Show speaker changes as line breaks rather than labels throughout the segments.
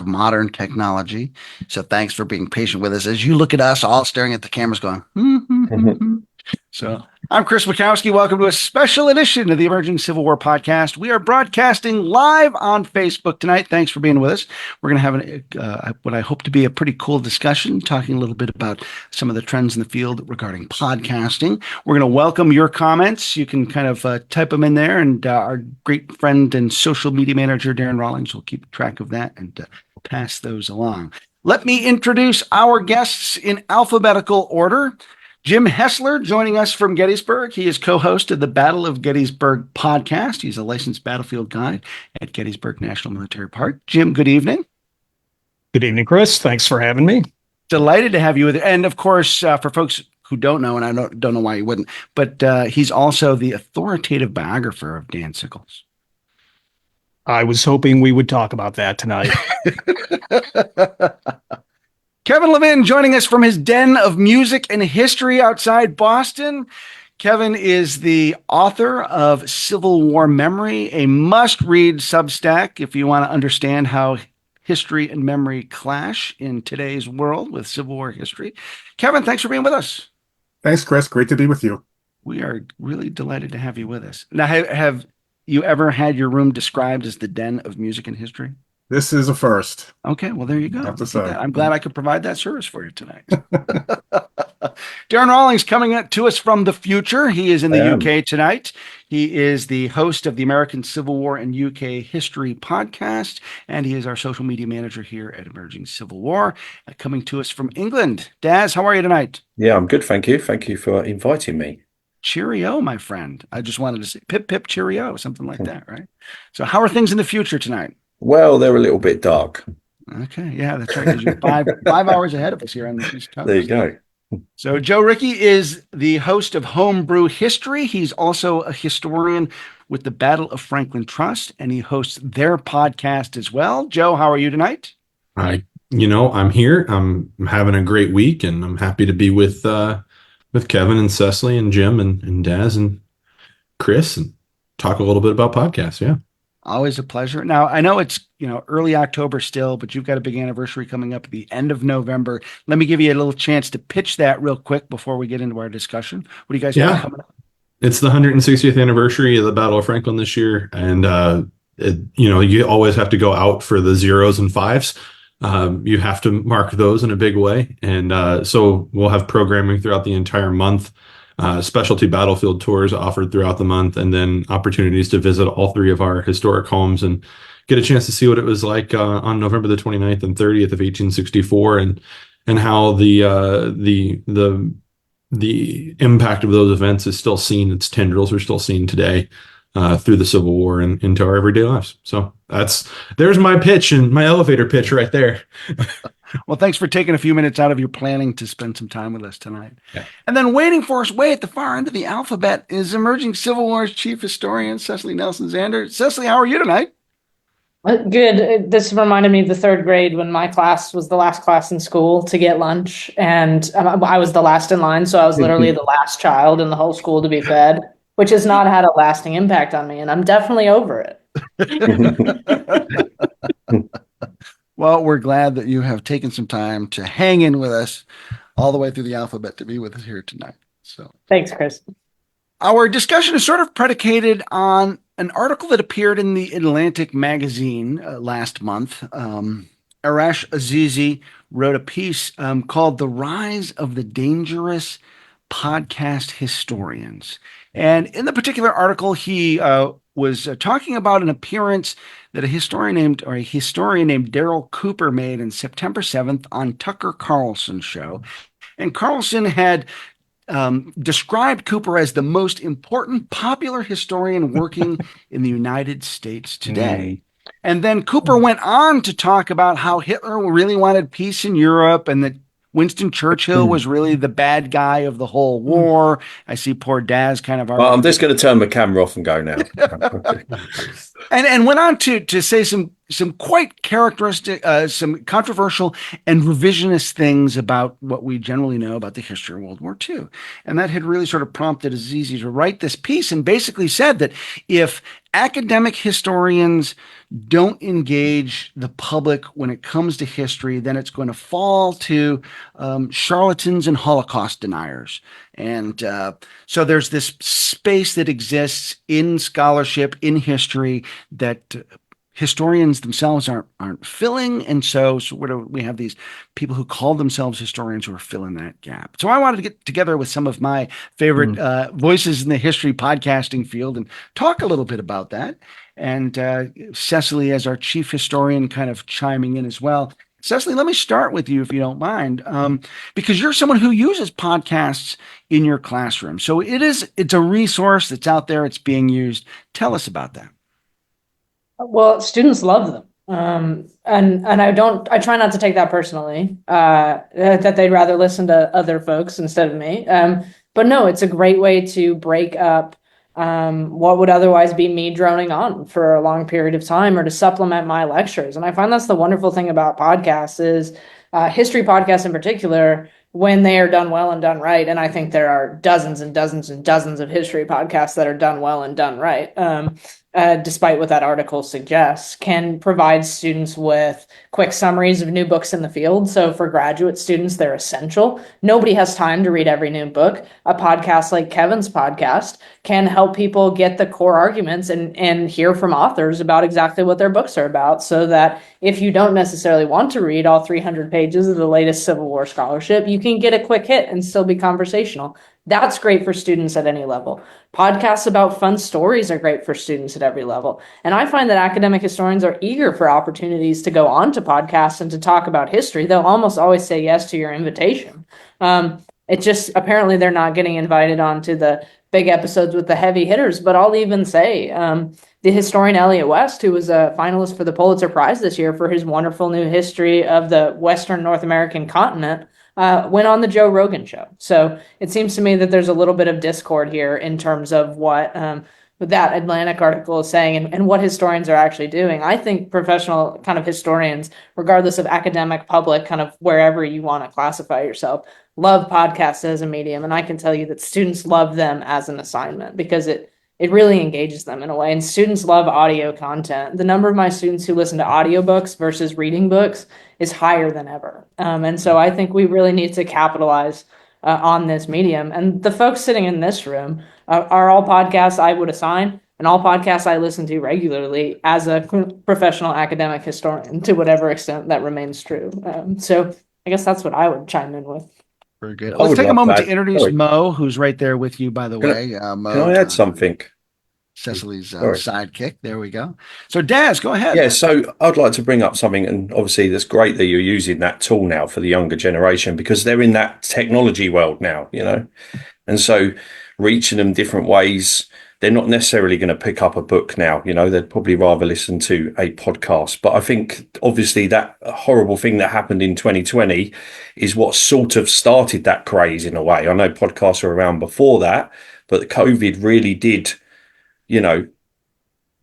modern technology. So thanks for being patient with us as you look at us all staring at the cameras going, So I'm Chris Wachowski. Welcome to a special edition of the Emerging Civil War podcast. We are broadcasting live on Facebook tonight. Thanks for being with us. We're going to have what I hope to be a pretty cool discussion, talking a little bit about some of the trends in the field regarding podcasting. We're going to welcome your comments. You can kind of type them in there, and our great friend and social media manager, Darren Rawlings, will keep track of that and pass those along. Let me introduce our guests in alphabetical order. Jim Hessler joining us from Gettysburg. He is co-host of the Battle of Gettysburg podcast. He's a licensed battlefield guide at Gettysburg National Military Park. Jim, good evening.
Good evening, Chris. Thanks for having me.
Delighted to have you with it. And of course, for folks who don't know, and I don't know why you wouldn't, but he's also the authoritative biographer of Dan Sickles.
I was hoping we would talk about that tonight.
Kevin Levin joining us from his den of music and history outside Boston. Kevin is the author of Civil War Memory, a must-read Substack if you want to understand how history and memory clash in today's world with Civil War history. Kevin, thanks for being with us.
Thanks, Chris. Great to be with you.
We are really delighted to have you with us. Now, have you ever had your room described as the den of music and history?
This is a first.
Okay, well, there you go.
I have to say.
I'm glad I could provide that service for you tonight. Darren Rawlings coming to us from the future. He is in the UK tonight. He is the host of the American Civil War and UK History podcast, and he is our social media manager here at Emerging Civil War. Coming to us from England. Daz, how are you tonight?
Yeah, I'm good, thank you. Thank you for inviting me.
Cheerio, my friend. I just wanted to say pip, pip, cheerio, something like that, right? So how are things in the future tonight?
Well, they're a little bit dark.
Okay, yeah, that's right. 'Cause you're five hours ahead of us here on the East Coast.
There you go.
So Joe Rickey is the host of Homebrew History. He's also a historian with the Battle of Franklin Trust, and he hosts their podcast as well. Joe, how are you tonight?
I'm here. I'm having a great week, and I'm happy to be with Kevin and Cecily and Jim and Daz and Chris and talk a little bit about podcasts. Yeah.
Always a pleasure. Now, I know it's, early October still, but you've got a big anniversary coming up at the end of November. Let me give you a little chance to pitch that real quick before we get into our discussion. What do you guys have coming up?
It's the 160th anniversary of the Battle of Franklin this year. And, you always have to go out for the zeros and fives. You have to mark those in a big way. And so we'll have programming throughout the entire month. Specialty battlefield tours offered throughout the month, and then opportunities to visit all three of our historic homes and get a chance to see what it was like on November the 29th and 30th of 1864, and how the impact of those events is still seen. Its tendrils are still seen today through the Civil War and into our everyday lives. So there's my pitch and my elevator pitch right there.
Well, thanks for taking a few minutes out of your planning to spend some time with us tonight.
Yeah.
And then waiting for us way at the far end of the alphabet is Emerging Civil War's chief historian, Cecily Nelson-Zander. Cecily, how are you tonight?
Good. This reminded me of the third grade when my class was the last class in school to get lunch. And I was the last in line, so I was literally the last child in the whole school to be fed, which has not had a lasting impact on me. And I'm definitely over it.
Well, we're glad that you have taken some time to hang in with us all the way through the alphabet to be with us here tonight. So
thanks, Chris.
Our discussion is sort of predicated on an article that appeared in the Atlantic magazine last month. Arash Azizi wrote a piece called The Rise of the Dangerous Podcast Historians. And in the particular article, he was talking about an appearance that a historian named Daryl Cooper made in September 7th on Tucker Carlson's show. And Carlson had described Cooper as the most important popular historian working in the United States today. And then Cooper went on to talk about how Hitler really wanted peace in Europe and that Winston Churchill was really the bad guy of the whole war. I see poor Daz kind of.
Well, I'm just going to turn the camera off and go now.
and went on to say some quite characteristic, some controversial and revisionist things about what we generally know about the history of World War II. And that had really sort of prompted Azizi to write this piece and basically said that if academic historians don't engage the public when it comes to history, then it's going to fall to charlatans and Holocaust deniers. And so there's this space that exists in scholarship, in history, that historians themselves aren't filling. And so we have these people who call themselves historians who are filling that gap. So I wanted to get together with some of my favorite voices in the history podcasting field and talk a little bit about that. And Cecily, as our chief historian, kind of chiming in as well. Cecily, let me start with you, if you don't mind, because you're someone who uses podcasts in your classroom. So it's a resource that's out there. It's being used. Tell us about that.
Well, students love them. And I try not to take that personally, that they'd rather listen to other folks instead of me. But no, it's a great way to break up what would otherwise be me droning on for a long period of time, or to supplement my lectures. And I find that's the wonderful thing about podcasts is history podcasts in particular, when they are done well and done right. And I think there are dozens and dozens and dozens of history podcasts that are done well and done right. Despite what that article suggests, can provide students with quick summaries of new books in the field. So for graduate students, they're essential. Nobody has time to read every new book. A podcast like Kevin's podcast can help people get the core arguments and hear from authors about exactly what their books are about, so that if you don't necessarily want to read all 300 pages of the latest Civil War scholarship, you can get a quick hit and still be conversational. That's great for students at any level. Podcasts about fun stories are great for students at every level. And I find that academic historians are eager for opportunities to go on to podcasts and to talk about history. They'll almost always say yes to your invitation. It just, apparently they're not getting invited onto the big episodes with the heavy hitters. But I'll even say the historian Elliot West, who was a finalist for the Pulitzer Prize this year for his wonderful new history of the Western North American continent, went on the Joe Rogan show. So it seems to me that there's a little bit of discord here in terms of what that Atlantic article is saying and what historians are actually doing. I think professional kind of historians, regardless of academic, public, kind of wherever you want to classify yourself, love podcasts as a medium. And I can tell you that students love them as an assignment because it really engages them in a way. And students love audio content. The number of my students who listen to audiobooks versus reading books is higher than ever. And so I think we really need to capitalize on this medium. And the folks sitting in this room are all podcasts I would assign, and all podcasts I listen to regularly as a professional academic historian, to whatever extent that remains true. So I guess that's what I would chime in with.
Very good.
I
Let's
would
take a
love
moment
that.
to introduce
Sorry.
Mo, who's right there with you, by the way. Mo,
Can I add something?
Cecily's
Sorry.
sidekick. There we go. So Daz, go ahead.
Yeah, so I'd like to bring up something, and obviously that's great that you're using that tool now for the younger generation, because they're in that technology world now, and so reaching them different ways. They're not necessarily going to pick up a book now, they'd probably rather listen to a podcast. But I think obviously that horrible thing that happened in 2020 is what sort of started that craze in a way. I know podcasts were around before that, but COVID really did,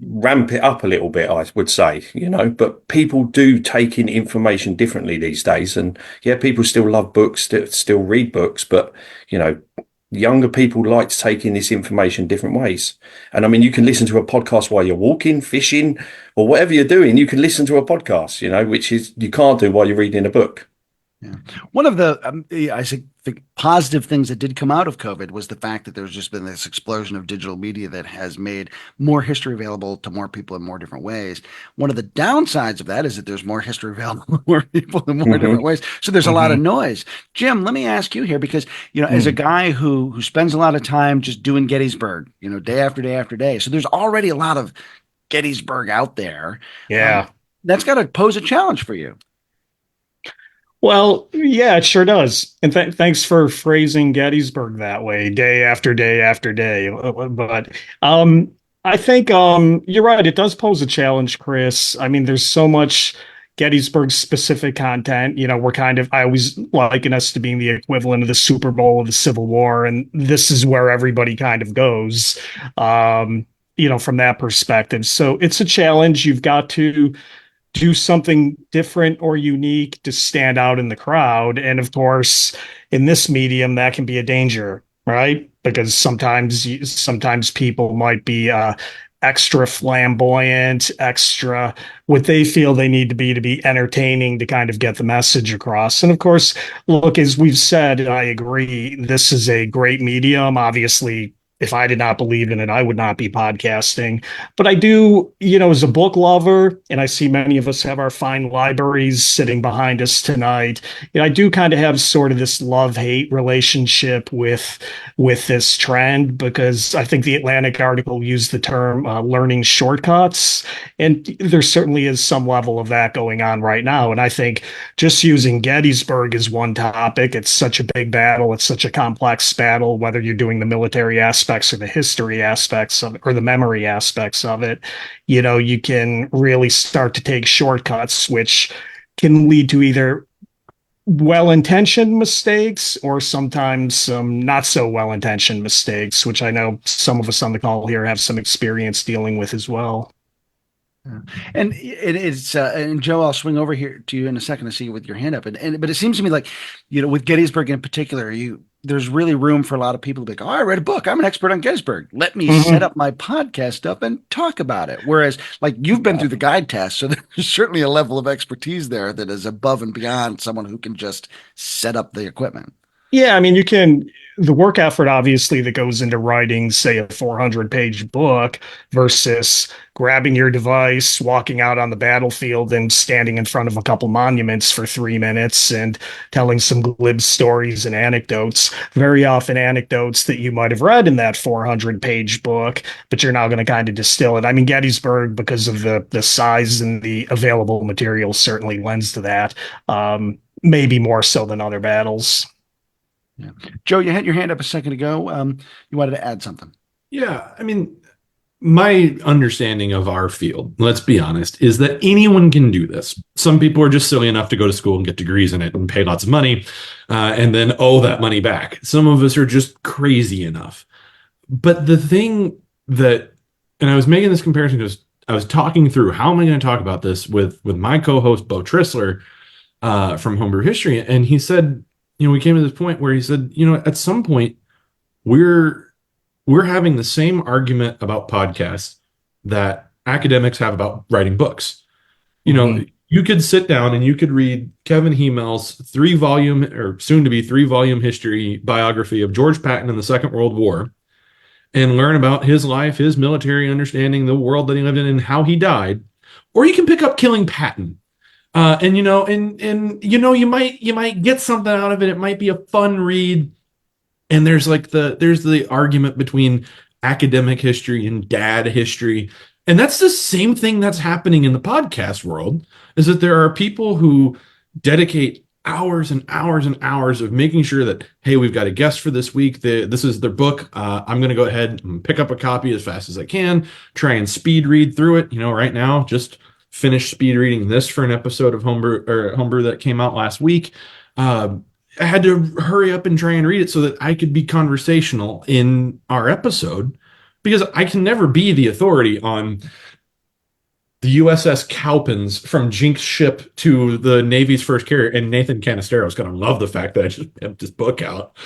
ramp it up a little bit, I would say, but people do take in information differently these days. And yeah, people still love books, still read books, but, younger people like to take in this information different ways. And I mean, you can listen to a podcast while you're walking, fishing, or whatever you're doing. You can listen to a podcast, which is you can't do while you're reading a book.
Yeah. One of the, I think, the positive things that did come out of COVID was the fact that there's just been this explosion of digital media that has made more history available to more people in more different ways. One of the downsides of that is that there's more history available to more people in more different ways. So there's a lot of noise. Jim, let me ask you here, because, as a guy who spends a lot of time just doing Gettysburg, day after day after day. So there's already a lot of Gettysburg out there.
Yeah.
That's got to pose a challenge for you.
Well, yeah, it sure does. And thanks for phrasing Gettysburg that way, day after day after day. But I think you're right. It does pose a challenge, Chris. I mean, there's so much Gettysburg specific content. I always liken us to being the equivalent of the Super Bowl of the Civil War. And this is where everybody kind of goes, from that perspective. So it's a challenge. You've got to do something different or unique to stand out in the crowd. And of course, in this medium, that can be a danger, right? Because sometimes people might be extra flamboyant, extra what they feel they need to be entertaining to kind of get the message across. And of course, look, as we've said, and I agree, this is a great medium. Obviously, if I did not believe in it, I would not be podcasting. But I do, as a book lover, and I see many of us have our fine libraries sitting behind us tonight, I do kind of have sort of this love-hate relationship with this trend, because I think the Atlantic article used the term learning shortcuts. And there certainly is some level of that going on right now. And I think just using Gettysburg as one topic, it's such a big battle. It's such a complex battle, whether you're doing the military aspects or the history aspects of, or the memory aspects of it. You can really start to take shortcuts, which can lead to either well-intentioned mistakes or sometimes some not so well-intentioned mistakes, which I know some of us on the call here have some experience dealing with as well.
And it's and Joe, I'll swing over here to you in a second to see you with your hand up. But it seems to me like, with Gettysburg in particular, there's really room for a lot of people to be like, oh, I read a book. I'm an expert on Gettysburg. Let me set up my podcast up and talk about it. Whereas, like, you've been through the guide test, so there's certainly a level of expertise there that is above and beyond someone who can just set up the equipment.
Yeah, I mean, the work effort, obviously, that goes into writing, say, a 400-page book versus grabbing your device, walking out on the battlefield and standing in front of a couple monuments for 3 minutes and telling some glib stories and anecdotes, very often anecdotes that you might have read in that 400-page book, but you're now going to kind of distill it. I mean, Gettysburg, because of the size and the available material, certainly lends to that, maybe more so than other battles.
Yeah. Joe, you had your hand up a second ago. You wanted to add something.
Yeah, I mean, my understanding of our field, let's be honest, is that anyone can do this. Some people are just silly enough to go to school and get degrees in it and pay lots of money and then owe that money back. Some of us are just crazy enough. But the thing that, and I was making this comparison because I was talking through how am I going to talk about this with my co-host, Bo Trissler from Homebrew History. And he said, we came to this point where he said, at some point we're having the same argument about podcasts that academics have about writing books. You could sit down and you could read Kevin Hemel's 3-volume or soon to be 3-volume history biography of George Patton in the Second World War and learn about his life, his military understanding, the world that he lived in and how he died. Or you can pick up Killing Patton. You might get something out of it. It might be a fun read. And there's the argument between academic history and dad history. And that's the same thing that's happening in the podcast world, is that there are people who dedicate hours and hours and hours of making sure that, hey, we've got a guest for this week. This is their book. I'm going to go ahead and pick up a copy as fast as I can, try and speed read through it. Right now, just finished speed reading this for an episode of Homebrew that came out last week. I had to hurry up and try and read it so that I could be conversational in our episode, because I can never be the authority on the USS Cowpens from Jinx ship to the Navy's first carrier. And Nathan Canistero is going to love the fact that I just pimped this book out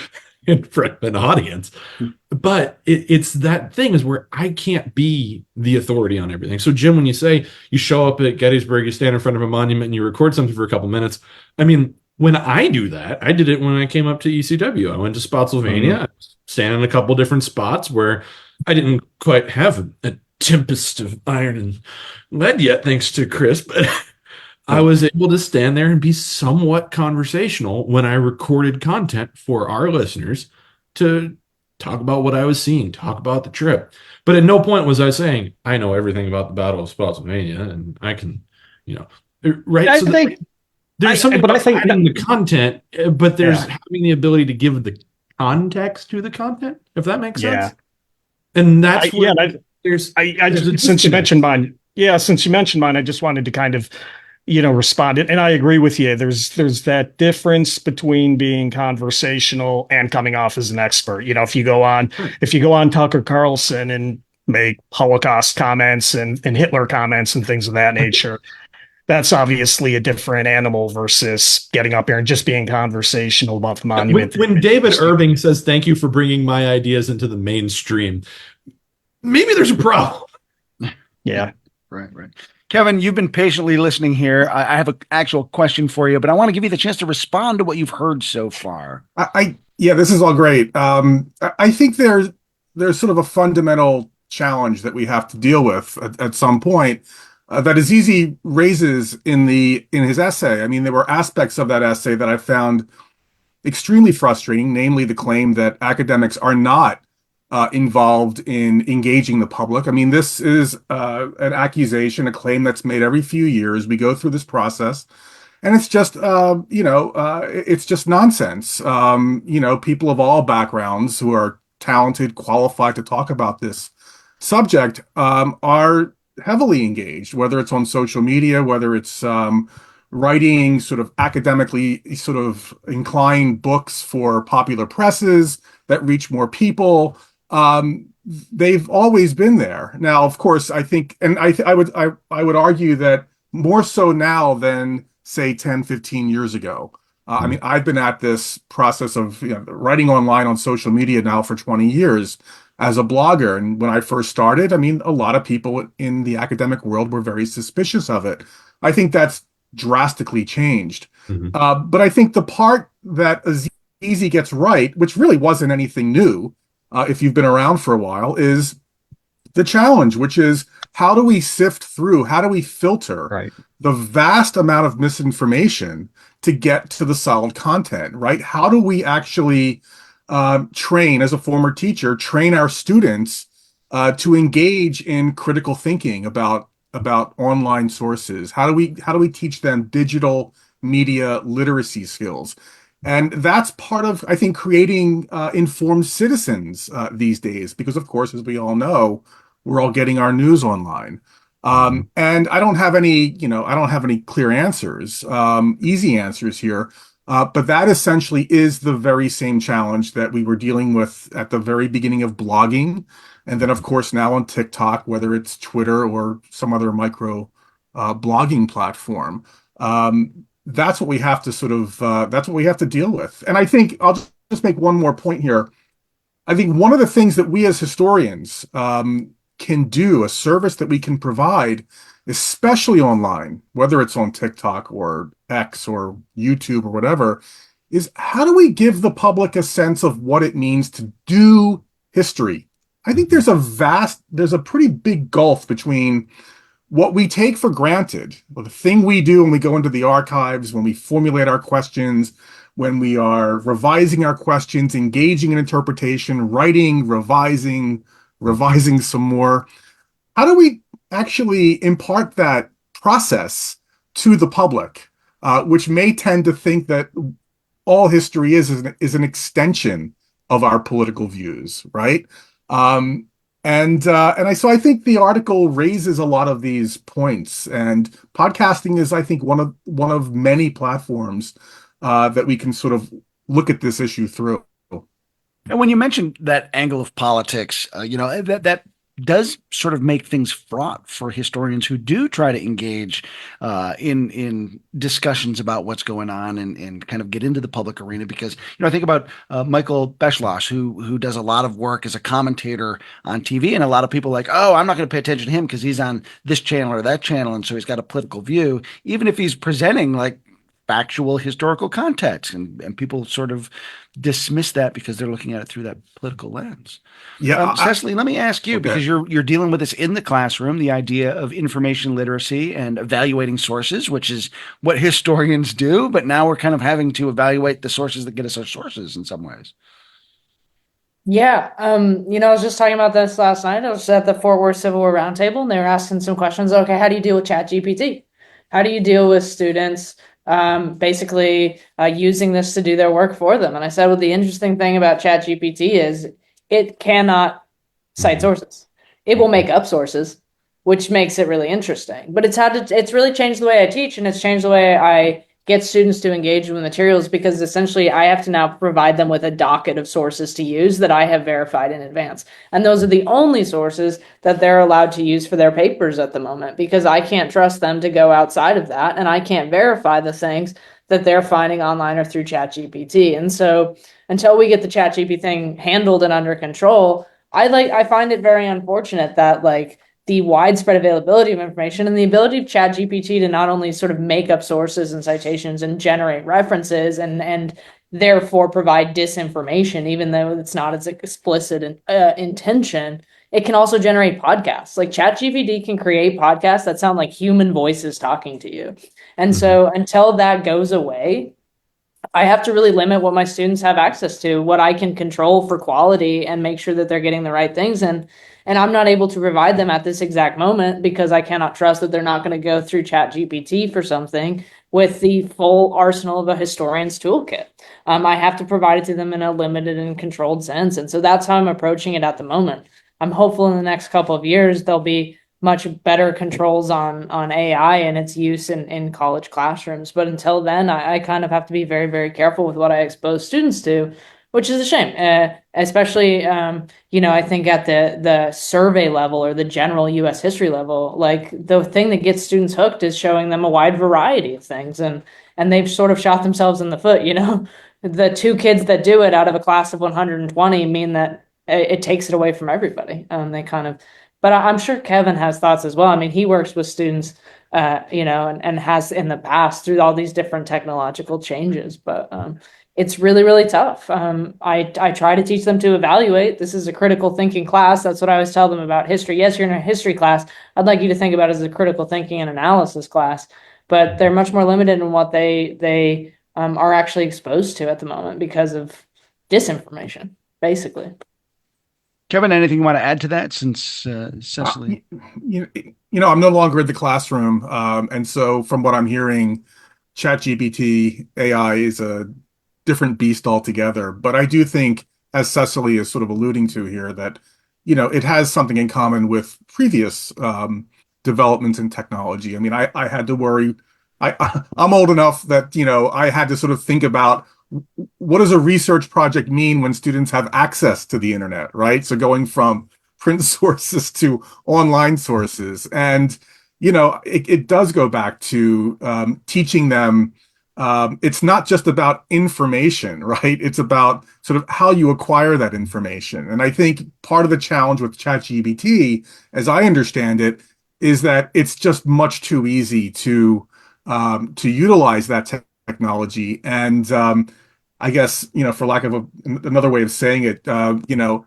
in front of an audience. But it's that thing is where I can't be the authority on everything. So Jim, when you say you show up at Gettysburg, you stand in front of a monument and you record something for a couple minutes. I mean, when I do that, I did it when I came up to ECW. I went to Spotsylvania, I was standing in a couple different spots where I didn't quite have a tempest of iron and lead yet, thanks to Chris, but I was able to stand there and be somewhat conversational when I recorded content for our listeners to talk about what I was seeing, talk about the trip. But at no point was I saying, I know everything about the Battle of Spotsylvania and I can, right?
I think
there's something
but I
about
think
adding the content, but there's having the ability to give the context to the content, if that makes sense. And that's
since you mentioned mine, I just wanted to kind of, respond. And I agree with you. There's that difference between being conversational and coming off as an expert. If you go on Tucker Carlson and make Holocaust comments and Hitler comments and things of that nature, that's obviously a different animal versus getting up here and just being conversational about the monument.
When David Irving says, thank you for bringing my ideas into the mainstream, maybe there's a problem.
Yeah.
Right, right. Kevin, you've been patiently listening here. I have an actual question for you, but I want to give you the chance to respond to what you've heard so far.
Yeah, this is all great. I think there's sort of a fundamental challenge that we have to deal with at some point that Azizi raises in his essay. I mean, there were aspects of that essay that I found extremely frustrating, namely the claim that academics are not involved in engaging the public. I mean, this is an accusation, a claim that's made every few years. We go through this process, and it's just, it's just nonsense. People of all backgrounds who are talented, qualified to talk about this subject are heavily engaged, whether it's on social media, whether it's writing sort of academically sort of inclined books for popular presses that reach more people. They've always been there. Now, of course, I think, and I would argue that more so now than say 10, 15 years ago. I mean, I've been at this process of writing online on social media now for 20 years as a blogger. And when I first started, I mean, a lot of people in the academic world were very suspicious of it. I think that's drastically changed. But I think the part that Azizi gets right, which really wasn't anything new, if you've been around for a while, is the challenge, which is how do we sift through, how do we filter the vast amount of misinformation to get to the solid content, right? How do we actually train, as a former teacher, train our students to engage in critical thinking about online sources? How do we teach them digital media literacy skills? And that's part of, I think, creating informed citizens these days, because of course, as we all know, we're all getting our news online. And I don't have any clear answers, easy answers here. But that essentially is the very same challenge that we were dealing with at the very beginning of blogging. And then, of course, now on TikTok, whether it's Twitter or some other micro blogging platform. That's what we have to that's what we have to deal with. And I think I'll just make one more point here. I think one of the things that we as historians can do, a service that we can provide, especially online, whether it's on TikTok or X or YouTube or whatever, is how do we give the public a sense of what it means to do history? I think there's a pretty big gulf between what we take for granted, the thing we do when we go into the archives, when we formulate our questions, when we are revising our questions, engaging in interpretation, writing, revising some more. How do we actually impart that process to the public, which may tend to think that all history is an extension of our political views, right? So I think the article raises a lot of these points, and podcasting is, I think, one of many platforms that we can sort of look at this issue through.
And when you mentioned that angle of politics, that does sort of make things fraught for historians who do try to engage in discussions about what's going on and kind of get into the public arena. Because I think about Michael Beschloss, who does a lot of work as a commentator on TV, and a lot of people are like, oh, I'm not going to pay attention to him because he's on this channel or that channel, and so he's got a political view, even if he's presenting like factual historical context, and people sort of dismiss that because they're looking at it through that political lens.
Yeah,
Cecily, let me ask you,
okay.
because you're dealing with this in the classroom, the idea of information literacy and evaluating sources, which is what historians do, but now we're kind of having to evaluate the sources that get us our sources in some ways.
Yeah, I was just talking about this last night. I was at the Fort Worth Civil War Roundtable, and they were asking some questions. Okay, how do you deal with ChatGPT? How do you deal with students basically using this to do their work for them? And I said, well, the interesting thing about ChatGPT is it cannot cite sources. It will make up sources, which makes it really interesting. But it's really changed the way I teach, and it's changed the way I get students to engage with materials, because essentially I have to now provide them with a docket of sources to use that I have verified in advance. And those are the only sources that they're allowed to use for their papers at the moment, because I can't trust them to go outside of that, and I can't verify the things that they're finding online or through ChatGPT. And so until we get the ChatGPT thing handled and under control, I find it very unfortunate that the widespread availability of information and the ability of ChatGPT to not only sort of make up sources and citations and generate references and therefore provide disinformation, even though it's not its explicit intention. It can also generate podcasts. Like ChatGPT can create podcasts that sound like human voices talking to you. And so until that goes away, I have to really limit what my students have access to, what I can control for quality and make sure that they're getting the right things. And I'm not able to provide them at this exact moment because I cannot trust that they're not going to go through ChatGPT for something with the full arsenal of a historian's toolkit. I have to provide it to them in a limited and controlled sense. And so that's how I'm approaching it at the moment. I'm hopeful in the next couple of years there'll be much better controls on AI and its use in college classrooms. But until then, I kind of have to be very, very careful with what I expose students to, which is a shame, especially, I think at the survey level or the general U.S. history level, like the thing that gets students hooked is showing them a wide variety of things. And they've sort of shot themselves in the foot, The 2 kids that do it out of a class of 120 mean that it takes it away from everybody. But I'm sure Kevin has thoughts as well. I mean, he works with students, and has in the past through all these different technological changes. But it's really, really tough. I try to teach them to evaluate. This is a critical thinking class. That's what I always tell them about history. Yes, you're in a history class. I'd like you to think about it as a critical thinking and analysis class. But they're much more limited in what they are actually exposed to at the moment because of disinformation, basically.
Kevin, anything you want to add to that since Cecily?
I'm no longer in the classroom. And so from what I'm hearing, ChatGPT AI is a different beast altogether. But I do think, as Cecily is sort of alluding to here, that, it has something in common with previous developments in technology. I mean, I had to worry. I'm old enough that, I had to sort of think about what does a research project mean when students have access to the internet, right? So going from print sources to online sources. And, it does go back to teaching them. It's not just about information, right? It's about sort of how you acquire that information. And I think part of the challenge with ChatGPT, as I understand it, is that it's just much too easy to utilize that technology. And I guess, for lack of another way of saying it,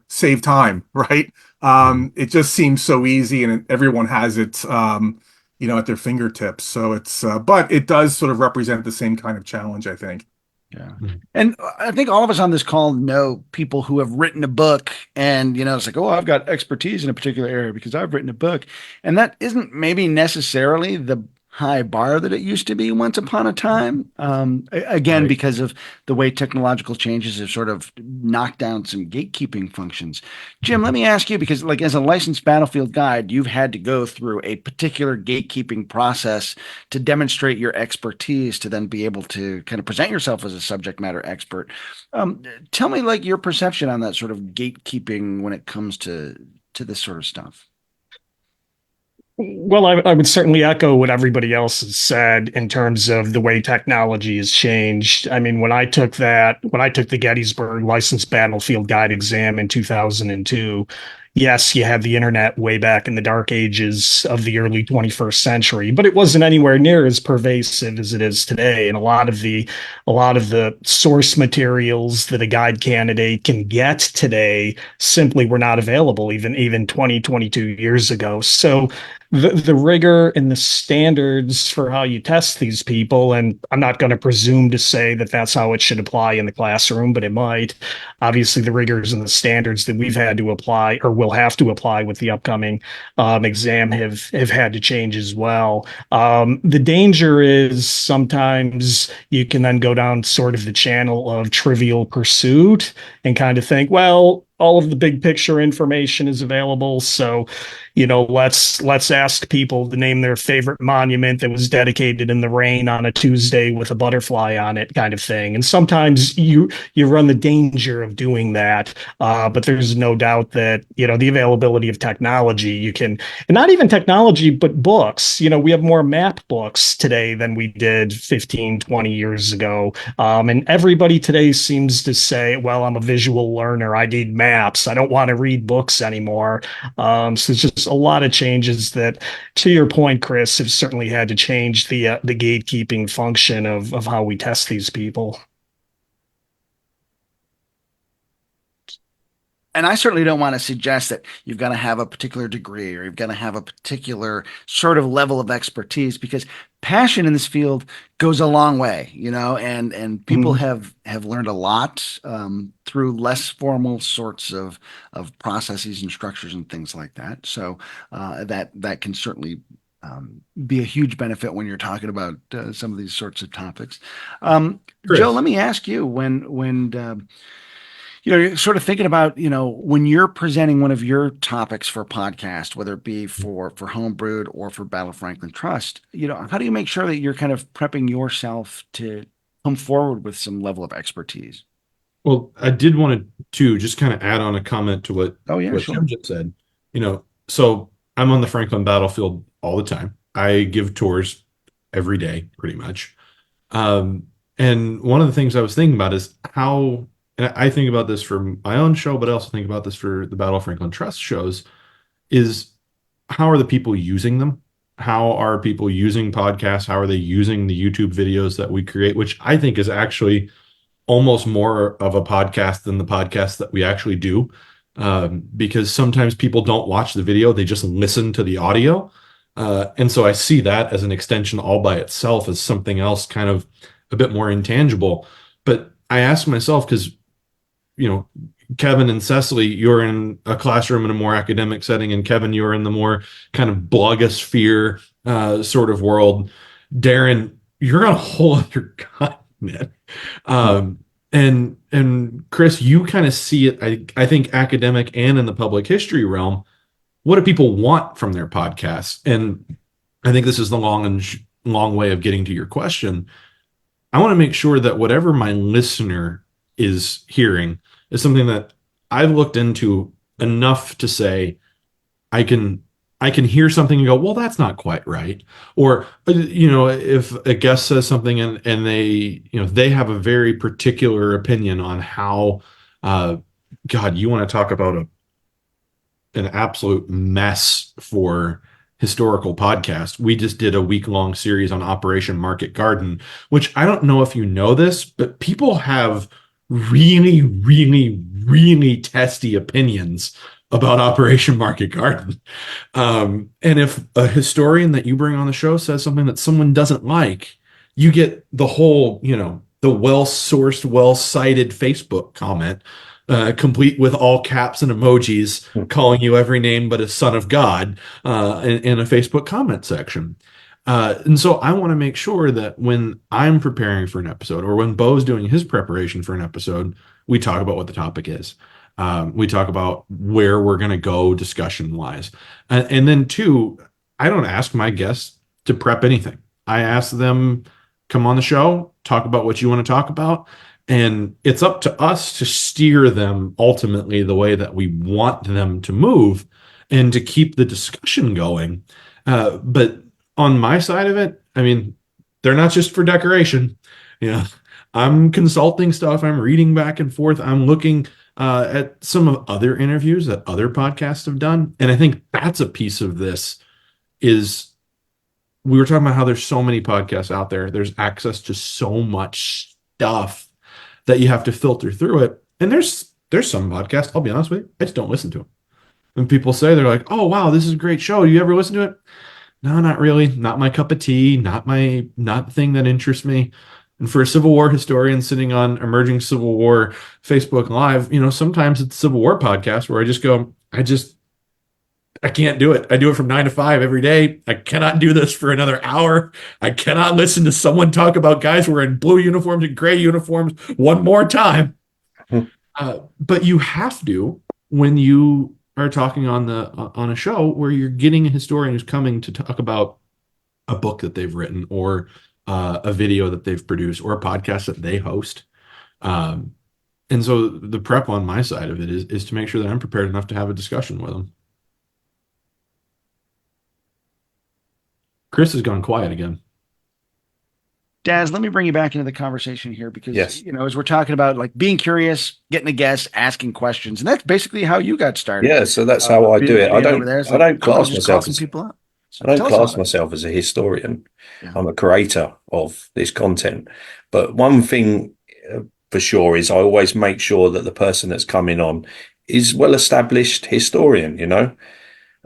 save time, right? It just seems so easy and everyone has it, at their fingertips. So but it does sort of represent the same kind of challenge, I think.
Yeah. And I think all of us on this call know people who have written a book and, it's like, oh, I've got expertise in a particular area because I've written a book. And that isn't maybe necessarily the high bar that it used to be once upon a time. Again,
Right.
because of the way technological changes have sort of knocked down some gatekeeping functions. Jim, let me ask you, because like as a licensed battlefield guide, you've had to go through a particular gatekeeping process to demonstrate your expertise to then be able to kind of present yourself as a subject matter expert. Tell me like your perception on that sort of gatekeeping when it comes to this sort of stuff.
Well, I would certainly echo what everybody else has said in terms of the way technology has changed. I mean, when I took the Gettysburg Licensed Battlefield Guide exam in 2002, yes, you had the internet way back in the dark ages of the early 21st century, but it wasn't anywhere near as pervasive as it is today. And a lot of the source materials that a guide candidate can get today simply were not available even 20, 22 years ago. So the rigor and the standards for how you test these people, and I'm not going to presume to say that that's how it should apply in the classroom, but it might. Obviously, the rigors and the standards that we've had to apply or will have to apply with the upcoming exam have had to change as well. The danger is sometimes you can then go down sort of the channel of trivial pursuit and kind of think, well, all of the big picture information is available. So, let's ask people to name their favorite monument that was dedicated in the rain on a Tuesday with a butterfly on it, kind of thing. And sometimes you run the danger of doing that. But there's no doubt that, the availability of technology, you can, and not even technology, but books. We have more map books today than we did 15, 20 years ago. And everybody today seems to say, well, I'm a visual learner. I need maps maps. I don't want to read books anymore. So it's just a lot of changes that, to your point, Chris, have certainly had to change the gatekeeping function of how we test these people.
And I certainly don't want to suggest that you've got to have a particular degree or you've got to have a particular sort of level of expertise, because passion in this field goes a long way, and people have learned a lot through less formal sorts of processes and structures and things like that. So that can certainly be a huge benefit when you're talking about some of these sorts of topics.
Chris.
Joe, let me ask you, when you're sort of thinking about, when you're presenting one of your topics for a podcast, whether it be for Homebrewed or for Battle Franklin Trust, how do you make sure that you're kind of prepping yourself to come forward with some level of expertise?
Well, I did want to just kind of add on a comment to what
Sure.
Jim just said. So I'm on the Franklin battlefield all the time. I give tours every day, pretty much. And one of the things I was thinking about is how, and I think about this for my own show, but I also think about this for the Battle of Franklin Trust shows, is how are the people using them? How are people using podcasts? How are they using the YouTube videos that we create, which I think is actually almost more of a podcast than the podcast that we actually do. Because sometimes people don't watch the video, they just listen to the audio. And so I see that as an extension all by itself, as something else kind of a bit more intangible. But I ask myself, because Kevin and Cecily, you're in a classroom in a more academic setting, and Kevin, you're in the more kind of blogosphere sort of world. Darren, you're on a whole other continent. And Chris, you kind of see it, I think, academic and in the public history realm. What do people want from their podcasts? And I think this is the long way of getting to your question. I want to make sure that whatever my listener is hearing is something that I've looked into enough to say I can hear something and go, well, that's not quite right. Or if a guest says something and they have a very particular opinion on how God, you want to talk about an absolute mess for historical podcast. We just did a week-long series on Operation Market Garden, which I don't know if you know this, but people have really, really, really testy opinions about Operation Market Garden. And if a historian that you bring on the show says something that someone doesn't like, you get the whole, the well-sourced, well-cited Facebook comment, complete with all caps and emojis, calling you every name but a son of God, in a Facebook comment section. And so I want to make sure that when I'm preparing for an episode, or when Bo's doing his preparation for an episode, we talk about what the topic is. We talk about where we're going to go discussion wise. And then two, I don't ask my guests to prep anything. I ask them, come on the show, talk about what you want to talk about. And it's up to us to steer them ultimately the way that we want them to move and to keep the discussion going. But on my side of it, I mean, they're not just for decoration. I'm consulting stuff. I'm reading back and forth. I'm looking at some of other interviews that other podcasts have done. And I think that's a piece of this is we were talking about how there's so many podcasts out there. There's access to so much stuff that you have to filter through it. And there's some podcasts, I'll be honest with you, I just don't listen to them. When people say, they're like, oh, wow, this is a great show. Do you ever listen to it? No, not really. Not my cup of tea. Not the thing that interests me. And for a Civil War historian sitting on Emerging Civil War Facebook Live, sometimes it's a Civil War podcast where I just go, I can't do it. I do it from 9 to 5 every day. I cannot do this for another hour. I cannot listen to someone talk about guys wearing blue uniforms and gray uniforms one more time. But you have to, when you are talking on a show where you're getting a historian who's coming to talk about a book that they've written, or a video that they've produced, or a podcast that they host. And so the prep on my side of it is to make sure that I'm prepared enough to have a discussion with them. Chris has gone quiet again.
Daz, let me bring you back into the conversation here because,
Yes.
as we're talking about like being curious, getting a guess, asking questions, and that's basically how you got started.
Yeah, so that's how I do it.
Being over there, it's
I
like,
don't
I'm going to
class
just call
myself
some
as
people up. So
I don't
tell us
class
about it.
myself as a historian.
Yeah.
I'm a creator of this content. But one thing for sure is I always make sure that the person that's coming on is well established historian,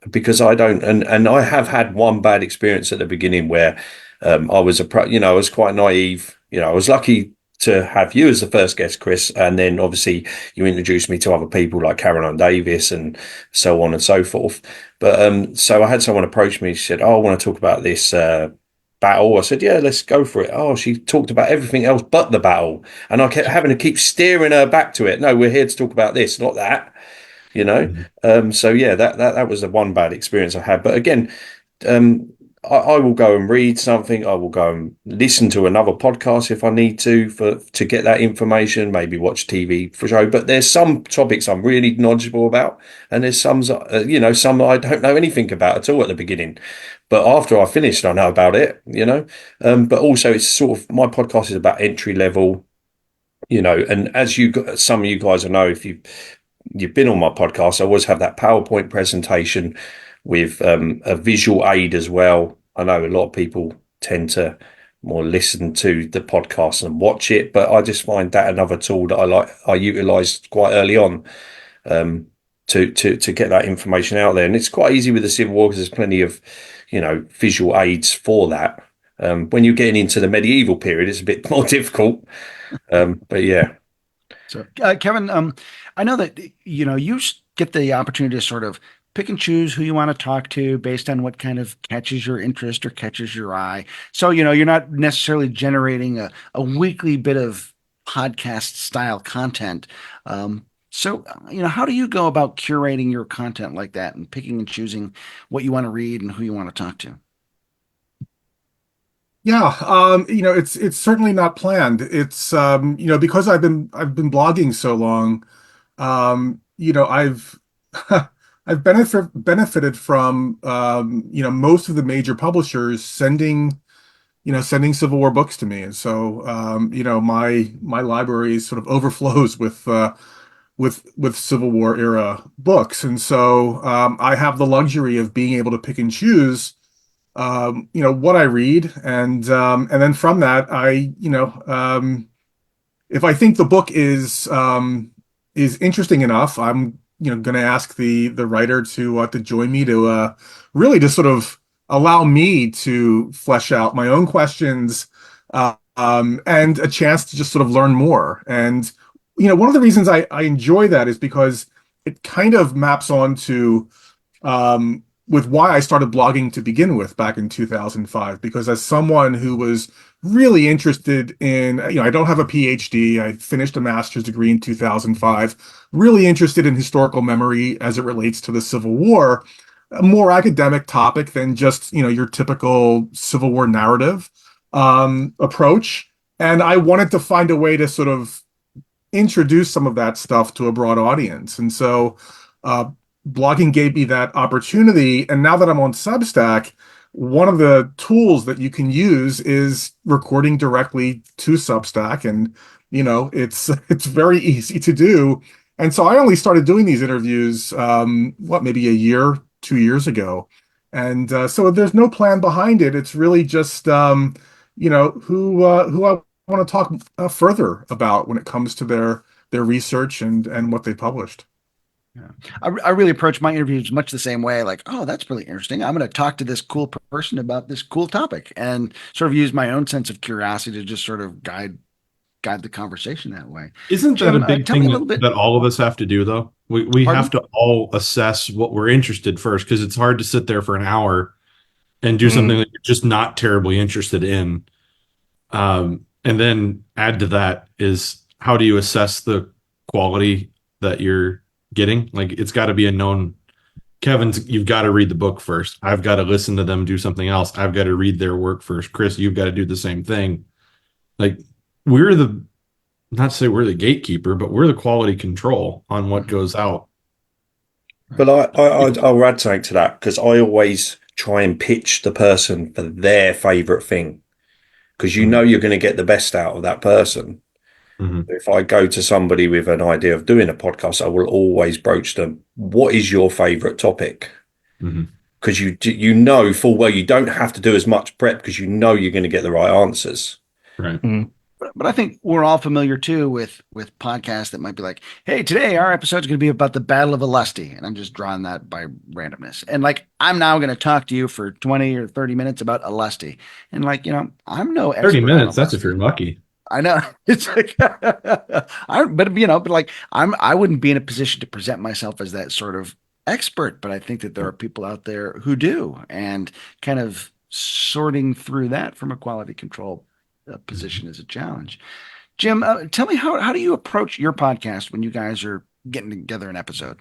because I don't, and I have had one bad experience at the beginning where I was I was quite naive. I was lucky to have you as the first guest, Chris, and then obviously you introduced me to other people like Caroline Davis and so on and so forth. But so I had someone approach me. She said, "Oh, I want to talk about this battle." I said, "Yeah, let's go for it." Oh, she talked about everything else but the battle, and I kept having to keep steering her back to it. No, we're here to talk about this, not that. You know, so yeah, that was the one bad experience I had. But again, um, I will go and read something. I will go and listen to another podcast if I need to get that information. Maybe watch TV for show. But there's some topics I'm really knowledgeable about, and there's some some I don't know anything about at all at the beginning. But after I finished, I know about it. But also it's sort of my podcast is about entry level. And as some of you guys will know, if you've been on my podcast, I always have that PowerPoint presentation with a visual aid as well. I know a lot of people tend to more listen to the podcast and watch it, but I just find that another tool that I utilized quite early on to get that information out there. And it's quite easy with the Civil War because there's plenty of visual aids for that. When you're getting into the medieval period, it's a bit more difficult. But yeah.
So, Kevin, I know that you get the opportunity to sort of pick and choose who you want to talk to based on what kind of catches your interest or catches your eye. So, you're not necessarily generating a weekly bit of podcast style content. So, how do you go about curating your content like that and picking and choosing what you want to read and who you want to talk to?
Yeah, it's certainly not planned. It's because I've been blogging so long, I've I've benefited from most of the major publishers sending Civil War books to me, and so my library sort of overflows with Civil War era books, and so I have the luxury of being able to pick and choose what I read, and then from that, if I think the book is interesting enough, I'm going to ask the writer to join me to really just sort of allow me to flesh out my own questions, and a chance to just sort of learn more. And one of the reasons I enjoy that is because it kind of maps onto with why I started blogging to begin with back in 2005, because as someone who was really interested in, I don't have a PhD, I finished a master's degree in 2005, really interested in historical memory as it relates to the Civil War, a more academic topic than just, your typical Civil War narrative approach. And I wanted to find a way to sort of introduce some of that stuff to a broad audience. And so, blogging gave me that opportunity. And now that I'm on Substack, one of the tools that you can use is recording directly to Substack. And, it's very easy to do. And so I only started doing these interviews, maybe a year, 2 years ago. And so there's no plan behind it. It's really just, who I want to talk further about when it comes to their research and what they published.
Yeah. I really approach my interviews much the same way, like, oh, that's really interesting. I'm going to talk to this cool person about this cool topic and sort of use my own sense of curiosity to just sort of guide the conversation that way.
Isn't that
Jim,
a big
tell me
thing
a little bit.
that all of us have to do, though? We
Pardon?
have to all assess what we're interested first, because it's hard to sit there for an hour and do something that you're just not terribly interested in. And then add to that is, how do you assess the quality that you're getting? Like, it's got to be a known. You've got to read the book first. I've got to listen to them do something else. I've got to read their work first. Chris, you've got to do the same thing. Like, not to say we're the gatekeeper, but we're the quality control on what goes out.
But I'll add something to that, because I always try and pitch the person for their favorite thing. because you know you're going to get the best out of that person.
Mhm.
If I go to somebody with an idea of doing a podcast, I will always broach them. What is your favorite topic?
Mhm.
Because you know full well you don't have to do as much prep because you know you're going to get the right answers.
Right.
But I think we're all familiar too with podcasts that might be like, hey, today our episode is going to be about the Battle of Alesti. And I'm just drawing that by randomness. And like, I'm now going to talk to you for 20 or 30 minutes about Alesti. And like, I'm no
30
expert
minutes,
on
that's if
Alesti.
you're lucky.
I know. It's like, I wouldn't be in a position to present myself as that sort of expert, but I think that there are people out there who do, and kind of sorting through that from a quality control position is a challenge. Jim, tell me how do you approach your podcast when you guys are getting together an episode?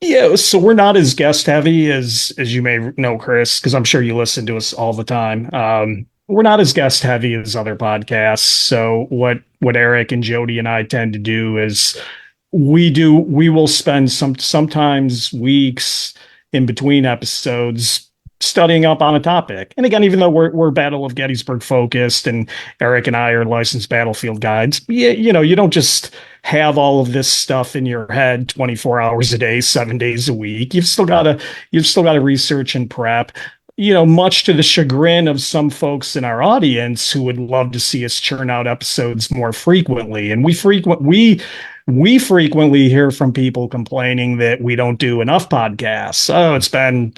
Yeah, so we're not as guest heavy as you may know, Chris, because I'm sure you listen to us all the time. We're not as guest heavy as other podcasts. So what Eric and Jody and I tend to do is we will spend sometimes weeks in between episodes studying up on a topic. And again, even though we're Battle of Gettysburg focused and Eric and I are licensed battlefield guides, you don't just have all of this stuff in your head 24 hours a day, 7 days a week. You've still got to research and prep. Much to the chagrin of some folks in our audience who would love to see us churn out episodes more frequently. And we frequently hear from people complaining that we don't do enough podcasts. Oh, it's been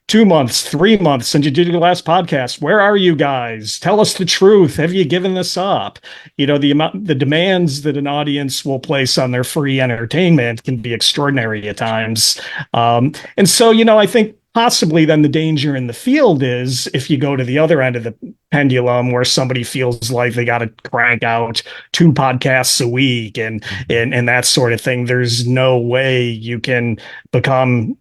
2 months, 3 months since you did your last podcast. Where are you guys? Tell us the truth. Have you given this up? The demands that an audience will place on their free entertainment can be extraordinary at times. And so, I think possibly then the danger in the field is if you go to the other end of the pendulum where somebody feels like they got to crank out 2 podcasts a week and that sort of thing. There's no way you can become